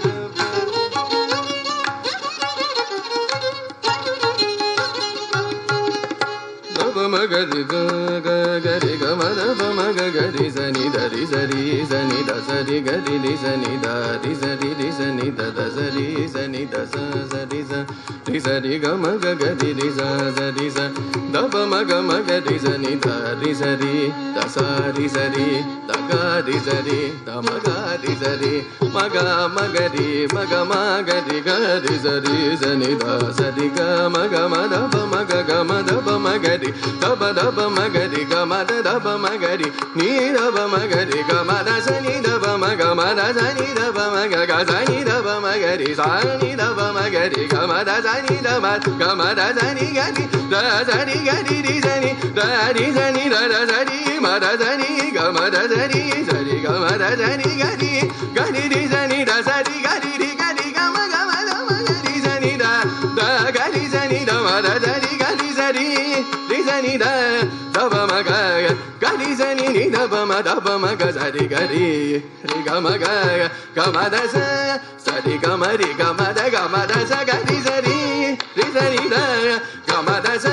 దపమ గరి గరి గమద పమ గరి సని దరి సరి సని ద సరి గరి రి సని ద రి సరి రి సని ద ద సరి సని ద స సరి స రి సరి గమ గరి రి స సరి స ద పమ గమ గరి సని ద రి సరి ద స రి సరి ద గ రి సరి ద మ గ రి సరి మ గ మ గరి మ గ మ గరి గ రి సరి సని ద సరి గ మ గ మ ద పమ గ గ మ ద పమ గరి దప దప మగరి గమ దప మగరి నీ దప మగరి గమ దసని దప మగ మద సని దప మగ గసని దప మగరి సాని దప మగరి గమ దసని దప గమ దసని గరి దసని గరి రి సని దరి సని దసని మద సని గమ దసని సరి గమ దసని గరి గరి రి సని దసని గరి రి గరి గమ గమ దమ గరి సని ద గరి సని దమ దసని గరి సరి రి సని ద దప మగ గరి సని ని దప మ దప మగ సరి గరి రి గమ గ గమ దస సరి గమ రి గమ ద గమ దస గరి సరి రి సని ద గమ దస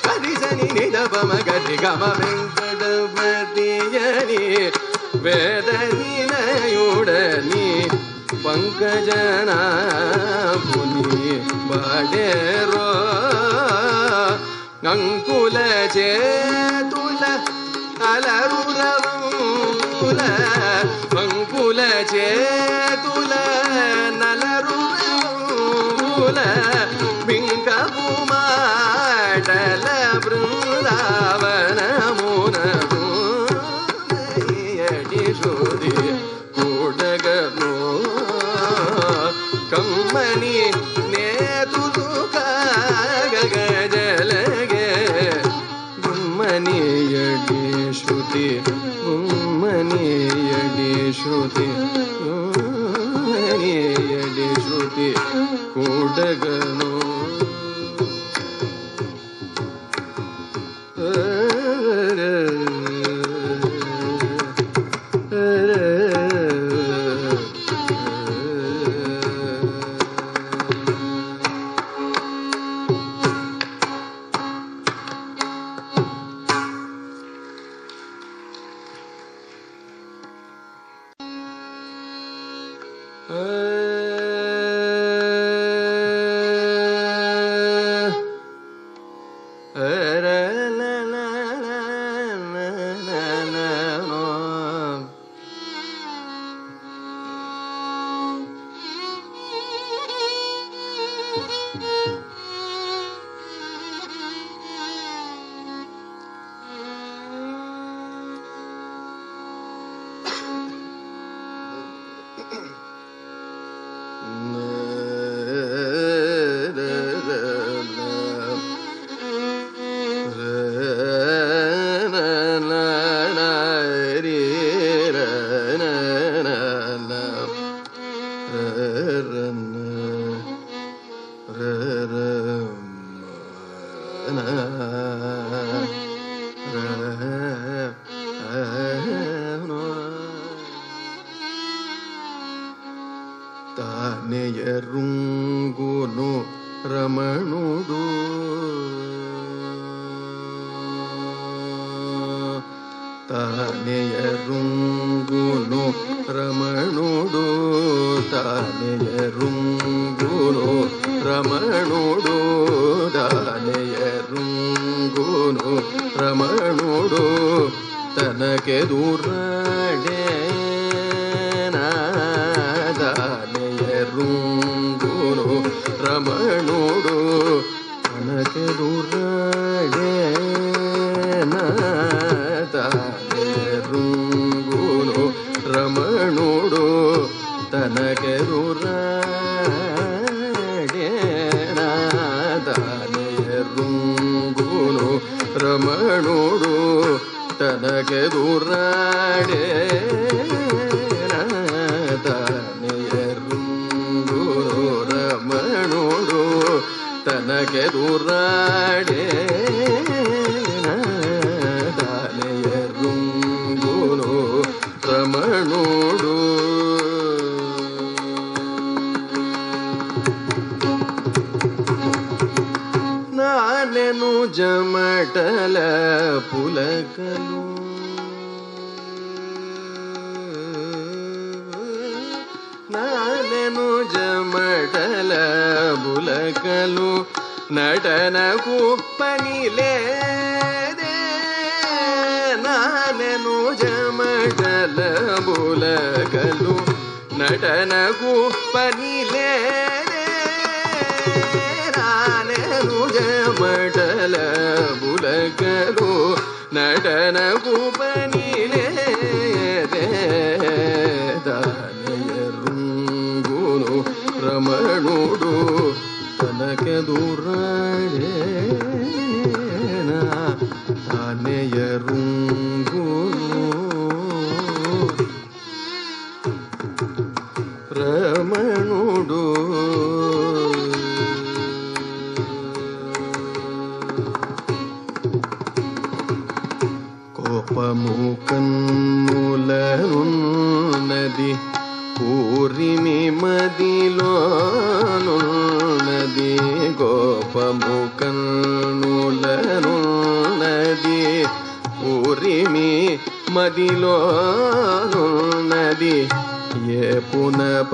గరి సని ని దప మగ రి గమ వెంకటపతి జని వేదని నయుడని పంకజనాభుని బడేరో అంకుల చేతుల అలరురవుల అంకుల చేతుల నలరురవుల బింకపు మాటల బృందావనమునకు ఎడి శృతి కూడగను కమ్మని నేతులు గజలగే గుమ్మని ఎడి శృతి గుమ్మని ఎడి శృతి గుమ్మని ఎడి శృతి కూడగను తానేయరుంగును రమణుడు తానేయరుంగును రమణుడు తానేయరుంగును రమణుడు తనకెదురాడేనా తానేయరుంగును రమణుడు తనకెదురాడేనా తానేయరుంగును రమణుడు తనకెదురాడేనా తానేయరుంగును రమణుడు తనకెదురాడేనా తానేయరుంగును రమణుడు తనకెదురాడేనా తానేయరుంగును రమణుడు నానెను జమటల పులకలు నానెను జమటల బులకలు నటనకు పని లేదే నానెను జమటల బులకలు నటనకు పని లేదే నానెను జమటల బులకలు నటనకు పని లేదే తానేయరుంగును రమణుడు తనకెదురాడేనా తానేయరుంగును రమణుడు కోపము కన్నులనున్నది పూరిమి మదిలోనున్నది కోపము కన్నులనున్నది పూరిమి మదిలోనున్నది ఏ పునపతికింక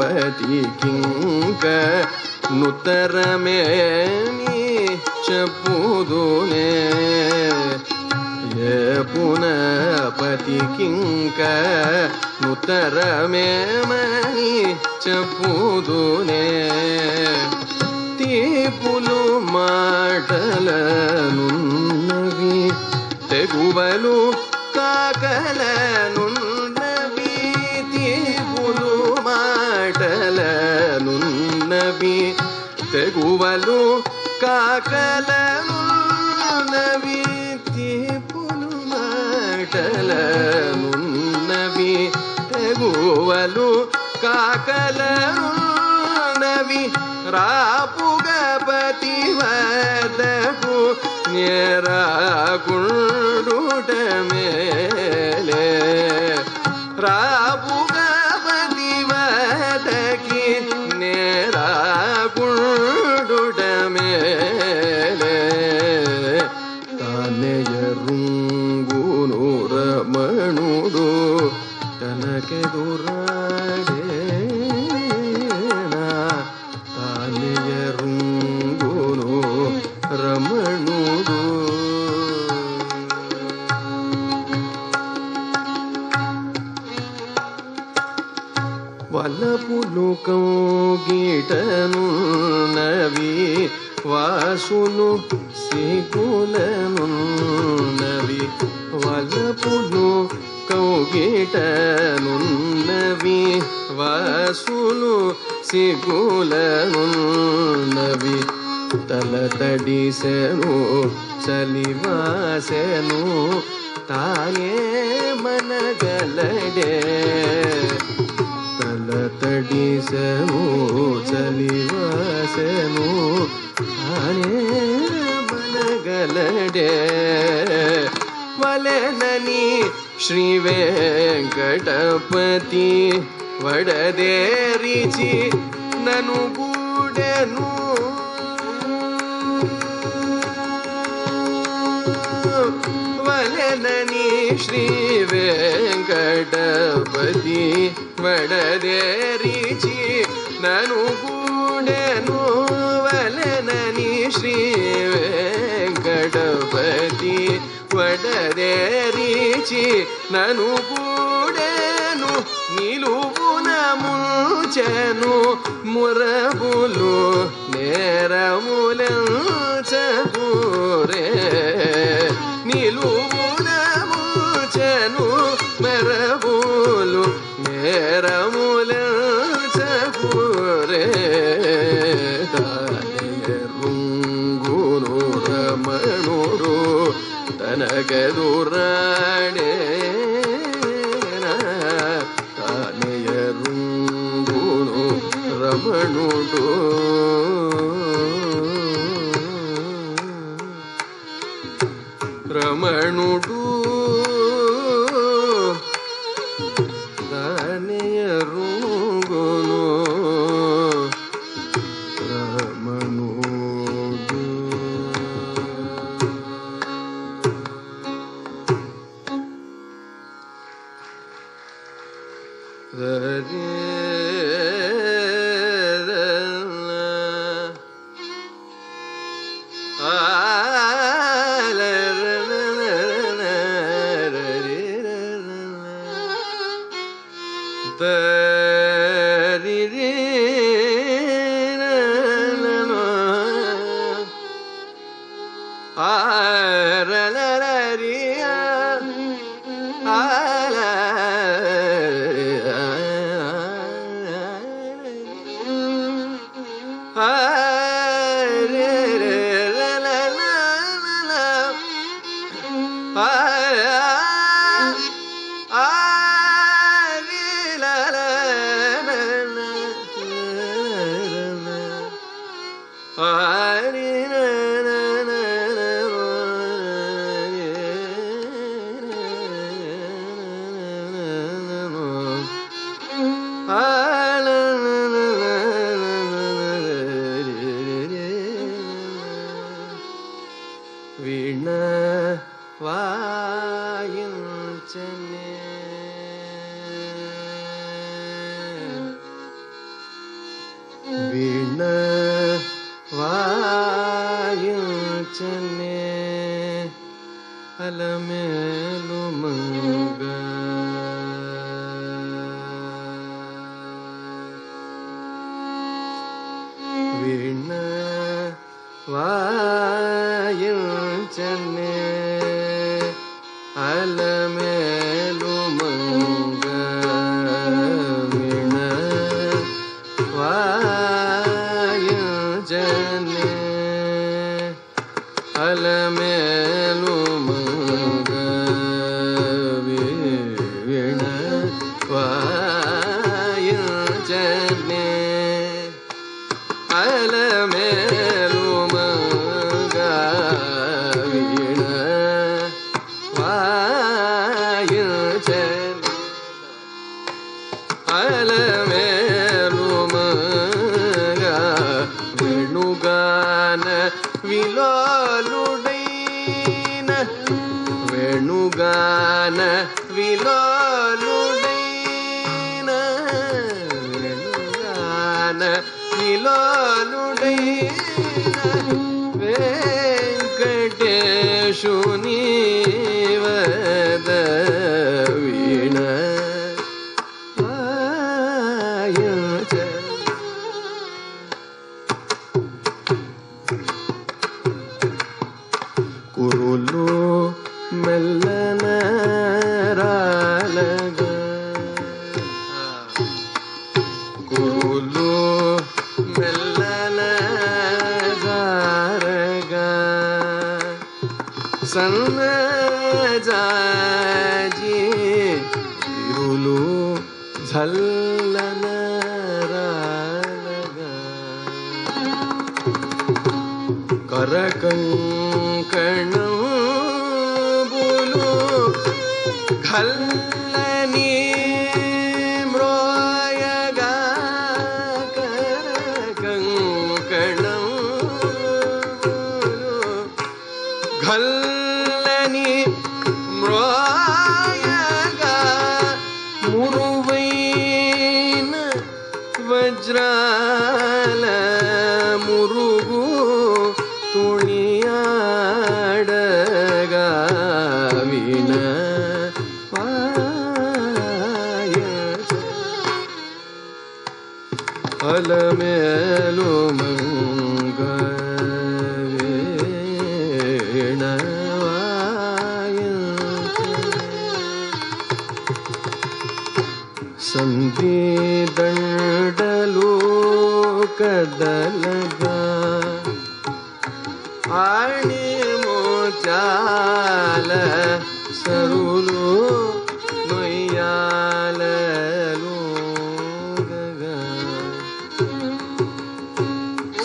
నుత్తరమేమి చెప్పుదునే ఏ పునపతికింక నుత్తరమేమని చెప్పుదునే తీపులు మాటలనున్నవి తెగువలు కాకలనున్నవి తీపులు మాటలనున్నవి తెగువలు కాకలనున్నవి తీపులు మాటలనున్నవి తెగువలు కాకలనున్నవి రాపుగపతి వదకు నేరాకుండుట మేలే రాపుగపతి వదకి నేరాకుండుట మేలే తానేయరుంగును రమణుడు తనకెదురాడేనా తానేయరుంగును రమణుడు వలపులు కౌగిటనున్నవి వాసులు సిగులనున్నవి వలపులు కౌగిటనున్నవి వాసులు సిగులనున్నవి తలతడిసెను చలివాసెను తానే మనగలడే తలతడిసెను చలివాసెను తానే మనగలడే వలెనని శ్రీ వెంకటపతి వడదేరిచి నను గూడెను వలె ವಲನನಿ ಶ್ರೀ ವೆಂಕಟಪತಿ ವಡದೇರಿಚಿ ನನು ಗೂಡೆನು ವಲನನಿ ಶ್ರೀ ವೆಂಕಟಪತಿ వడదేరిచి నను కూడెను నిలువున ముంచెను మురబులు నేరములంచకూరే నిలువున ముంచెను మెరబులు నేరములంచకూరే రుంగును రమణుడు తనగదురాడే తానయరుంగును రమణుడు రమణుడు తానయరుంగును ಅಲಮೇಲು ಮಂಗ ಸಂಧಿ ದಂಡಲು ಕದಲಗ ಆಣಿ ಮೋಚಾಲ ಸರುಲು ನೊಯ್ಯಾಲಲು ಗಗ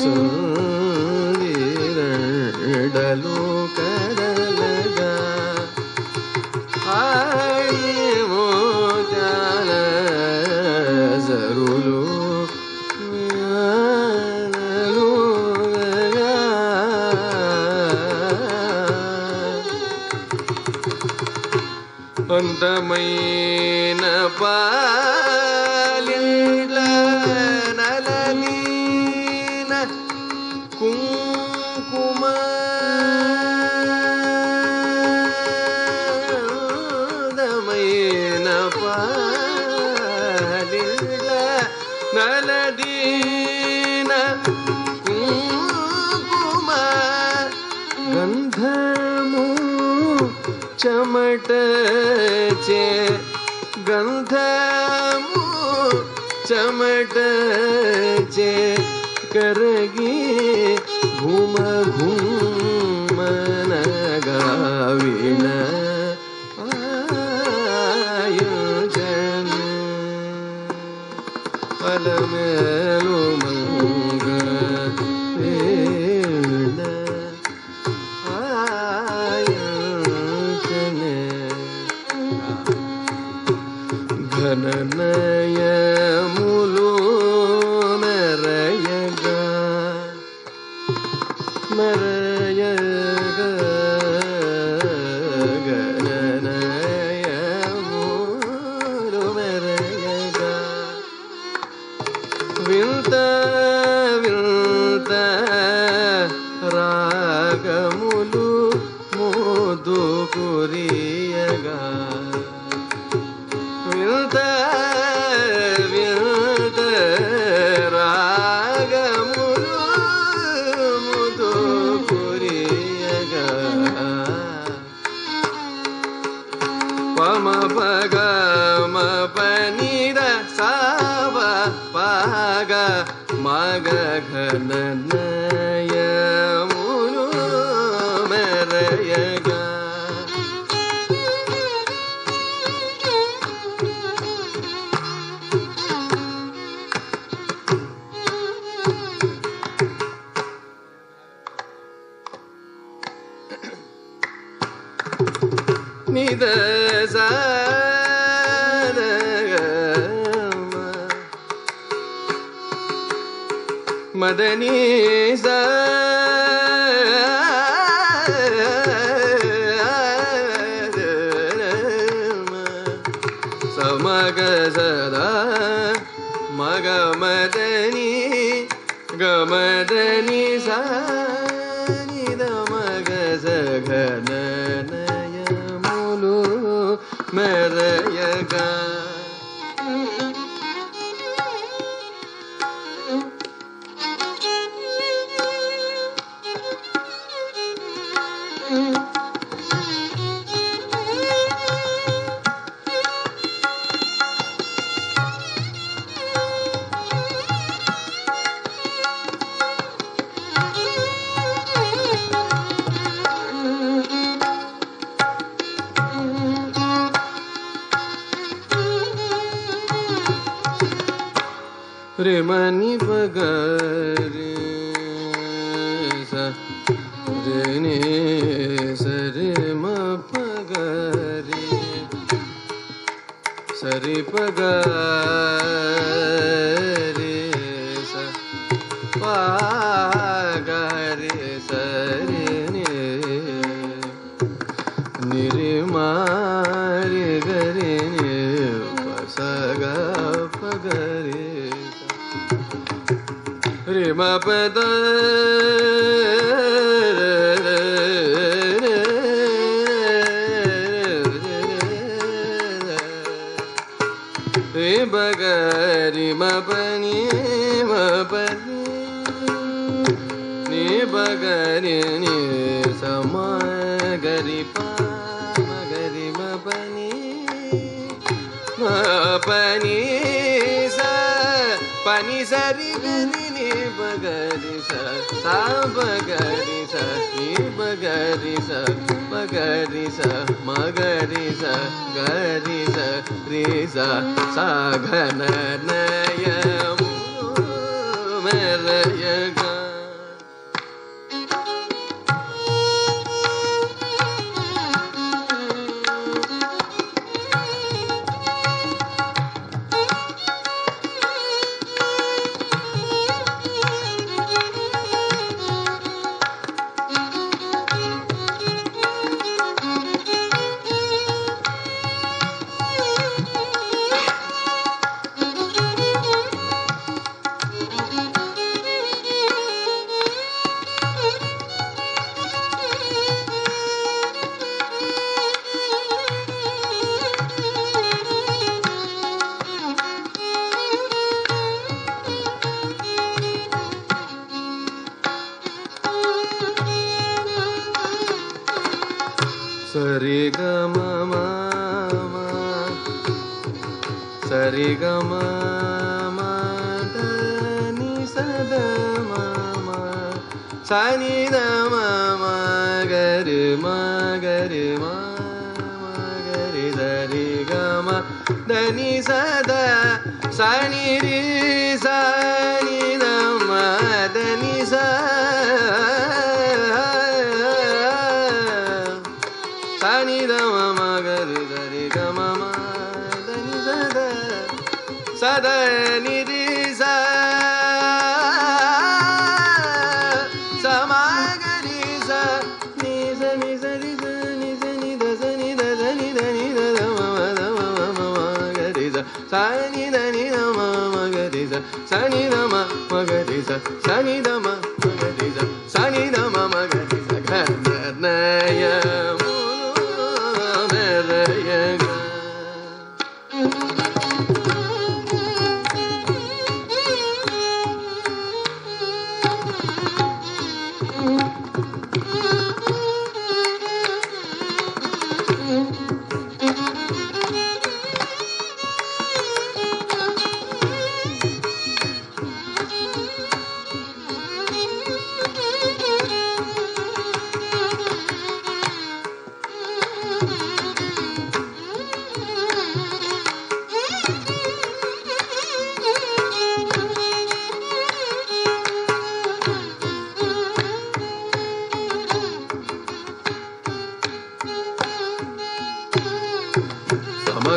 ಸಂಧಿ ದಂಡಲು ಕದಲಗ ಆಣಿ ಮೋಚಾಲ ಸರುಲು అందమైన పాలిండ్ల నలనీన కుంకుమ అందమైన పాలిండ్ల నలనీన కుంకుమ గంధము चमटचे गंधमु चमटचे करगी घुम घुमन गाविण आयोजन अलमेलु मंग ఘననయములు మెరయగ మెరయగ గణనయములు మెరయగ వింత వింత రాగములు మోదు కురియగా వింత వింత రాగములు ముదు కురియగా పమ పగ మ పనిద సావ పగ మగ ఘననయములు మెరయగా నిద మదని సమగ సదా మగ మదని గమదని సానిద మగ సఘననయములు మెరయగా रे मनी पगरे सा रे ने सरे म पगरे सरे पगरे सा पगरे सरे ने निरे मारे गरे ने पसगा पगरे रे म पद रे बगरि म पनि म పని నీ బగరి నీ సమగరి పగరి పని పని పని సరి గరి నీ బగరి సా బగరి స నీ బగరి స మగరి స మగరి స గరి స రి స సా ఘన నయము మెరయగ సరి గ మ మ సరి గ మ మ ద ని స ద మ మ స ని ద మ మ గరి మ గరి మ మ గరి ద రి గ మ ద ని స ద స ని రి స ని ద మ ద ని స సని ద మ మ గరి ద రి గ మ మ ద ని స ద స ద ని రి స స మ గరి స ని స ని స రి స ని స ని ద స ని ద స ని ద ని ద ద మ మ ద మ మ మ మ గరి స స ని ద ని ద మ మ గరి స స ని ద మ మ గరి స స ని ద మ మ గరి స స ని ద మ మ గరి స ఘ న నయ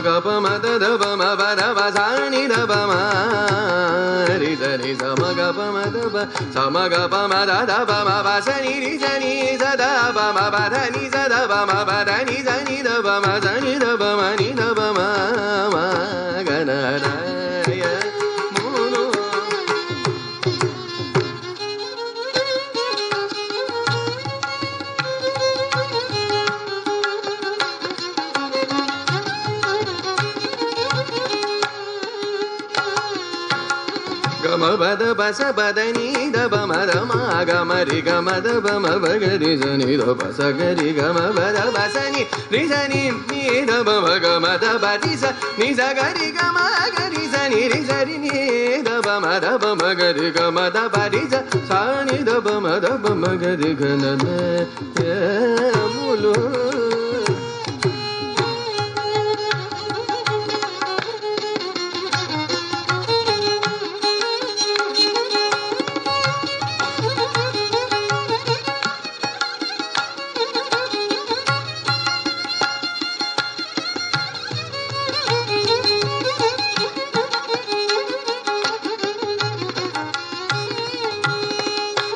గ ప మ ద ద ప మ ప ద ప స ని ద ప మ రి ద ని స మ గ ప మ ద ప స మ గ ప మ ద ద ప మ ప స ని రి స ని స ద ప మ ప ద ని స ద ప మ ప ద ని స ని ద ప మ స ని ద ప మ ని ద ప మ మ గ న ర య ము ను గ మ ప ద ప స ప ద ని ద ప మ ద మ గ మ రి గ మ ద ప మ ప గ రి స ని ద ప స గ రి గ మ ప ద ప స ని రి స ని ని ద ప మ గ మ ద ప రి స ని స గ రి గ మ గ రి స ని రి స రి ని ద ప మ ద ప మ గ రి గ మ ద ప రి స స ని ద ప మ ద ప మ గ రి గ న న య ము లు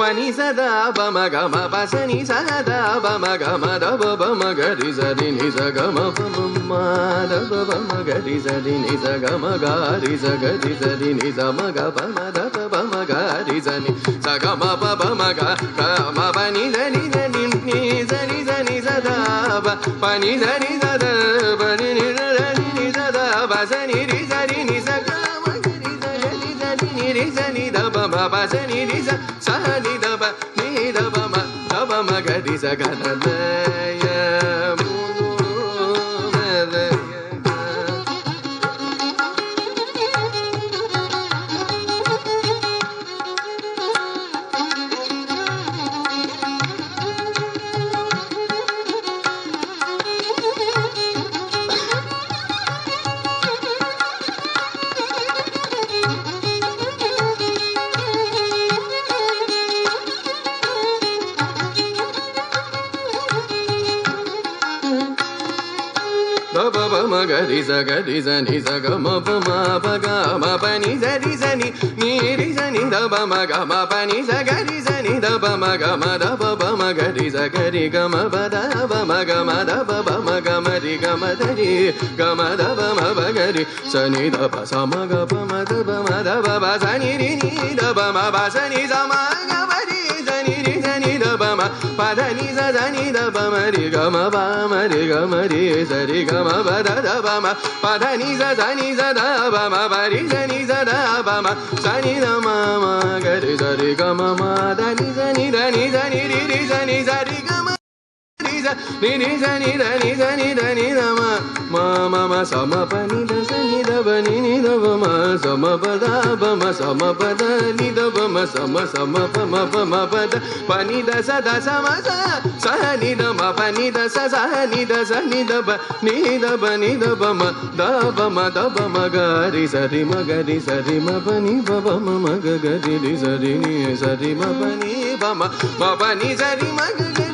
పని సదా బమ గమ పసని సదా బమ గమ దబ బమ గరి సరి ని స గమ పమ దబ బమ గరి సరి ని స గమ గరి స గరి సరి ని స మ గ పమ దబ బమ గరి సని స గమ ప బమ గ గమ పని దని దని ని సరి సని సదా బ పని సని సదా పని ని దని ని సదా బ సని రి సరి ని స గమ గరి సరి సరి ని రి స sa ni da ba ma ba sa ni ri sa sa ni da ba ma da ba ma ga ri sa ga da la ya mu ma da ya ma ga ri sa ni sa ga ma pa ma pa ni sa ni ni ri sa ni da ba ma ga ma pa ni sa ga ri sa ni da ba ma ga ma da ba ma ga ri sa ga ri ga ma ba da ba ma ga ma da ba ma ga ma ri ga ma da ri ga ma da ba ma ba ga ri sa ni da ba sa ma ga pa ma da ba ma da ba sa ni ri ni da ba ma ba sa ni sa ma ga ba ri sa ni ri sa ni da ba ma pa da ni sa ni da ba ma ri ga ma ri ga ma ri sa ri ga ma ba da ba ma pa da ni sa da ba ma ba ri sa ni sa da ba ma sa ni da ma ma ga ri sa ri ga ma ma da ni sa ni da ni sa ni ri ri sa ni sa ri ga ma ri sa ni ri sa ni da ni sa ni da ni da ma ma sa ma pa ni da sa ni da ba ni da ba ma sa ma pa da ba ma sa ma pa da ni da ba ma sa ma pa da pa ni da sa ma sa ni da ma pa ni da sa ni da ni da ba ni da ba ma da ba ma ga ri sa ri ma pa ni ba ma ga ri sa ri ni sa ri ma pa ni ba ma pa ni sa ri ma ga ri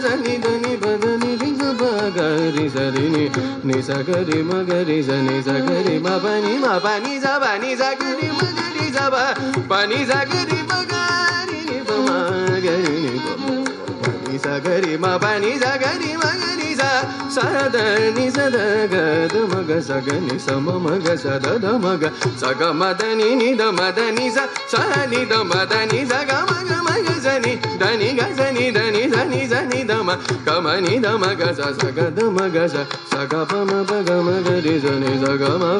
sa ni da ni ba da ni ri sa ba ga ri sa ri ni sa ga ri ma ga ri sa ri ma pa ni sa ga ri ma ga ri sa ba pa ni sa ga ri ma ga ri ni ba ma ga ri ni ba pa ni sa ga ri ma pa ni sa ga ri ma ga ri sa da ni sa da ga da ma ga sa ga ni sa ma ga sa da ma ga sa ga ma da ni da ma da ni sa ni da ma da ni sa ga ma ga sa ni da ni ga sa ni da ni sa ni da ma ga ma ni da ma ga sa ga da ma ga sa ga pa ma ba ga ma ga ri sa ni sa ga ma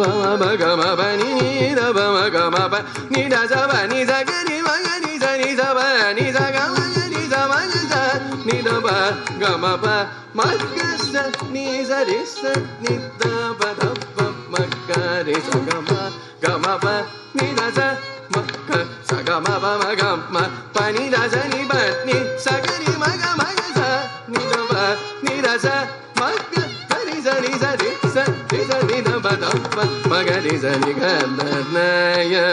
ba ga ma ba ni da ba ma ga ma ba ni da sa ba ni sa ga ri ma ga ni sa ba ni sa ga ma ga ni sa ma ga sa ni da ba ga ma ba ma ga sa ni sa ri sa ni da ba ma ga ri sa ga ma ba ni da sa ma ga sa ga ma ba ma ga ma pa ni da sa ni ba ni sa ga ri ma ga sa ni da ba ni da sa ma ga ri sa ni sa ri sa ni da ba ma ga ri sa ni ga da na ya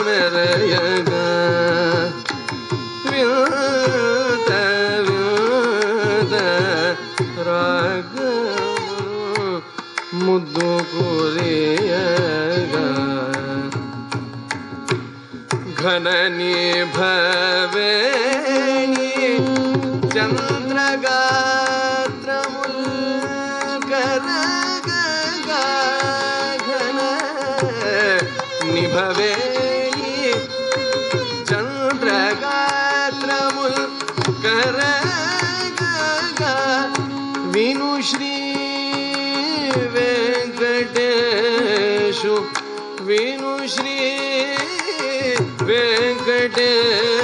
me re ya ga ರಾಗ ಮುದ್ದು ಕುರಿಯಗ ಘನನಿ ಭವೇಣಿ ಚಂದ್ರಗಾತ್ರ ಮುಲ್ಕರಗ ಘನ ನಿಭವೇಣಿ ಚಂದ್ರಗಾತ್ರ ಮುಲ್ಕರ ವಿನು ಶ್ರೀ ವೆಂಕಟೇಶು ವಿನು ಶ್ರೀ ವೆಂಕಟೇಶ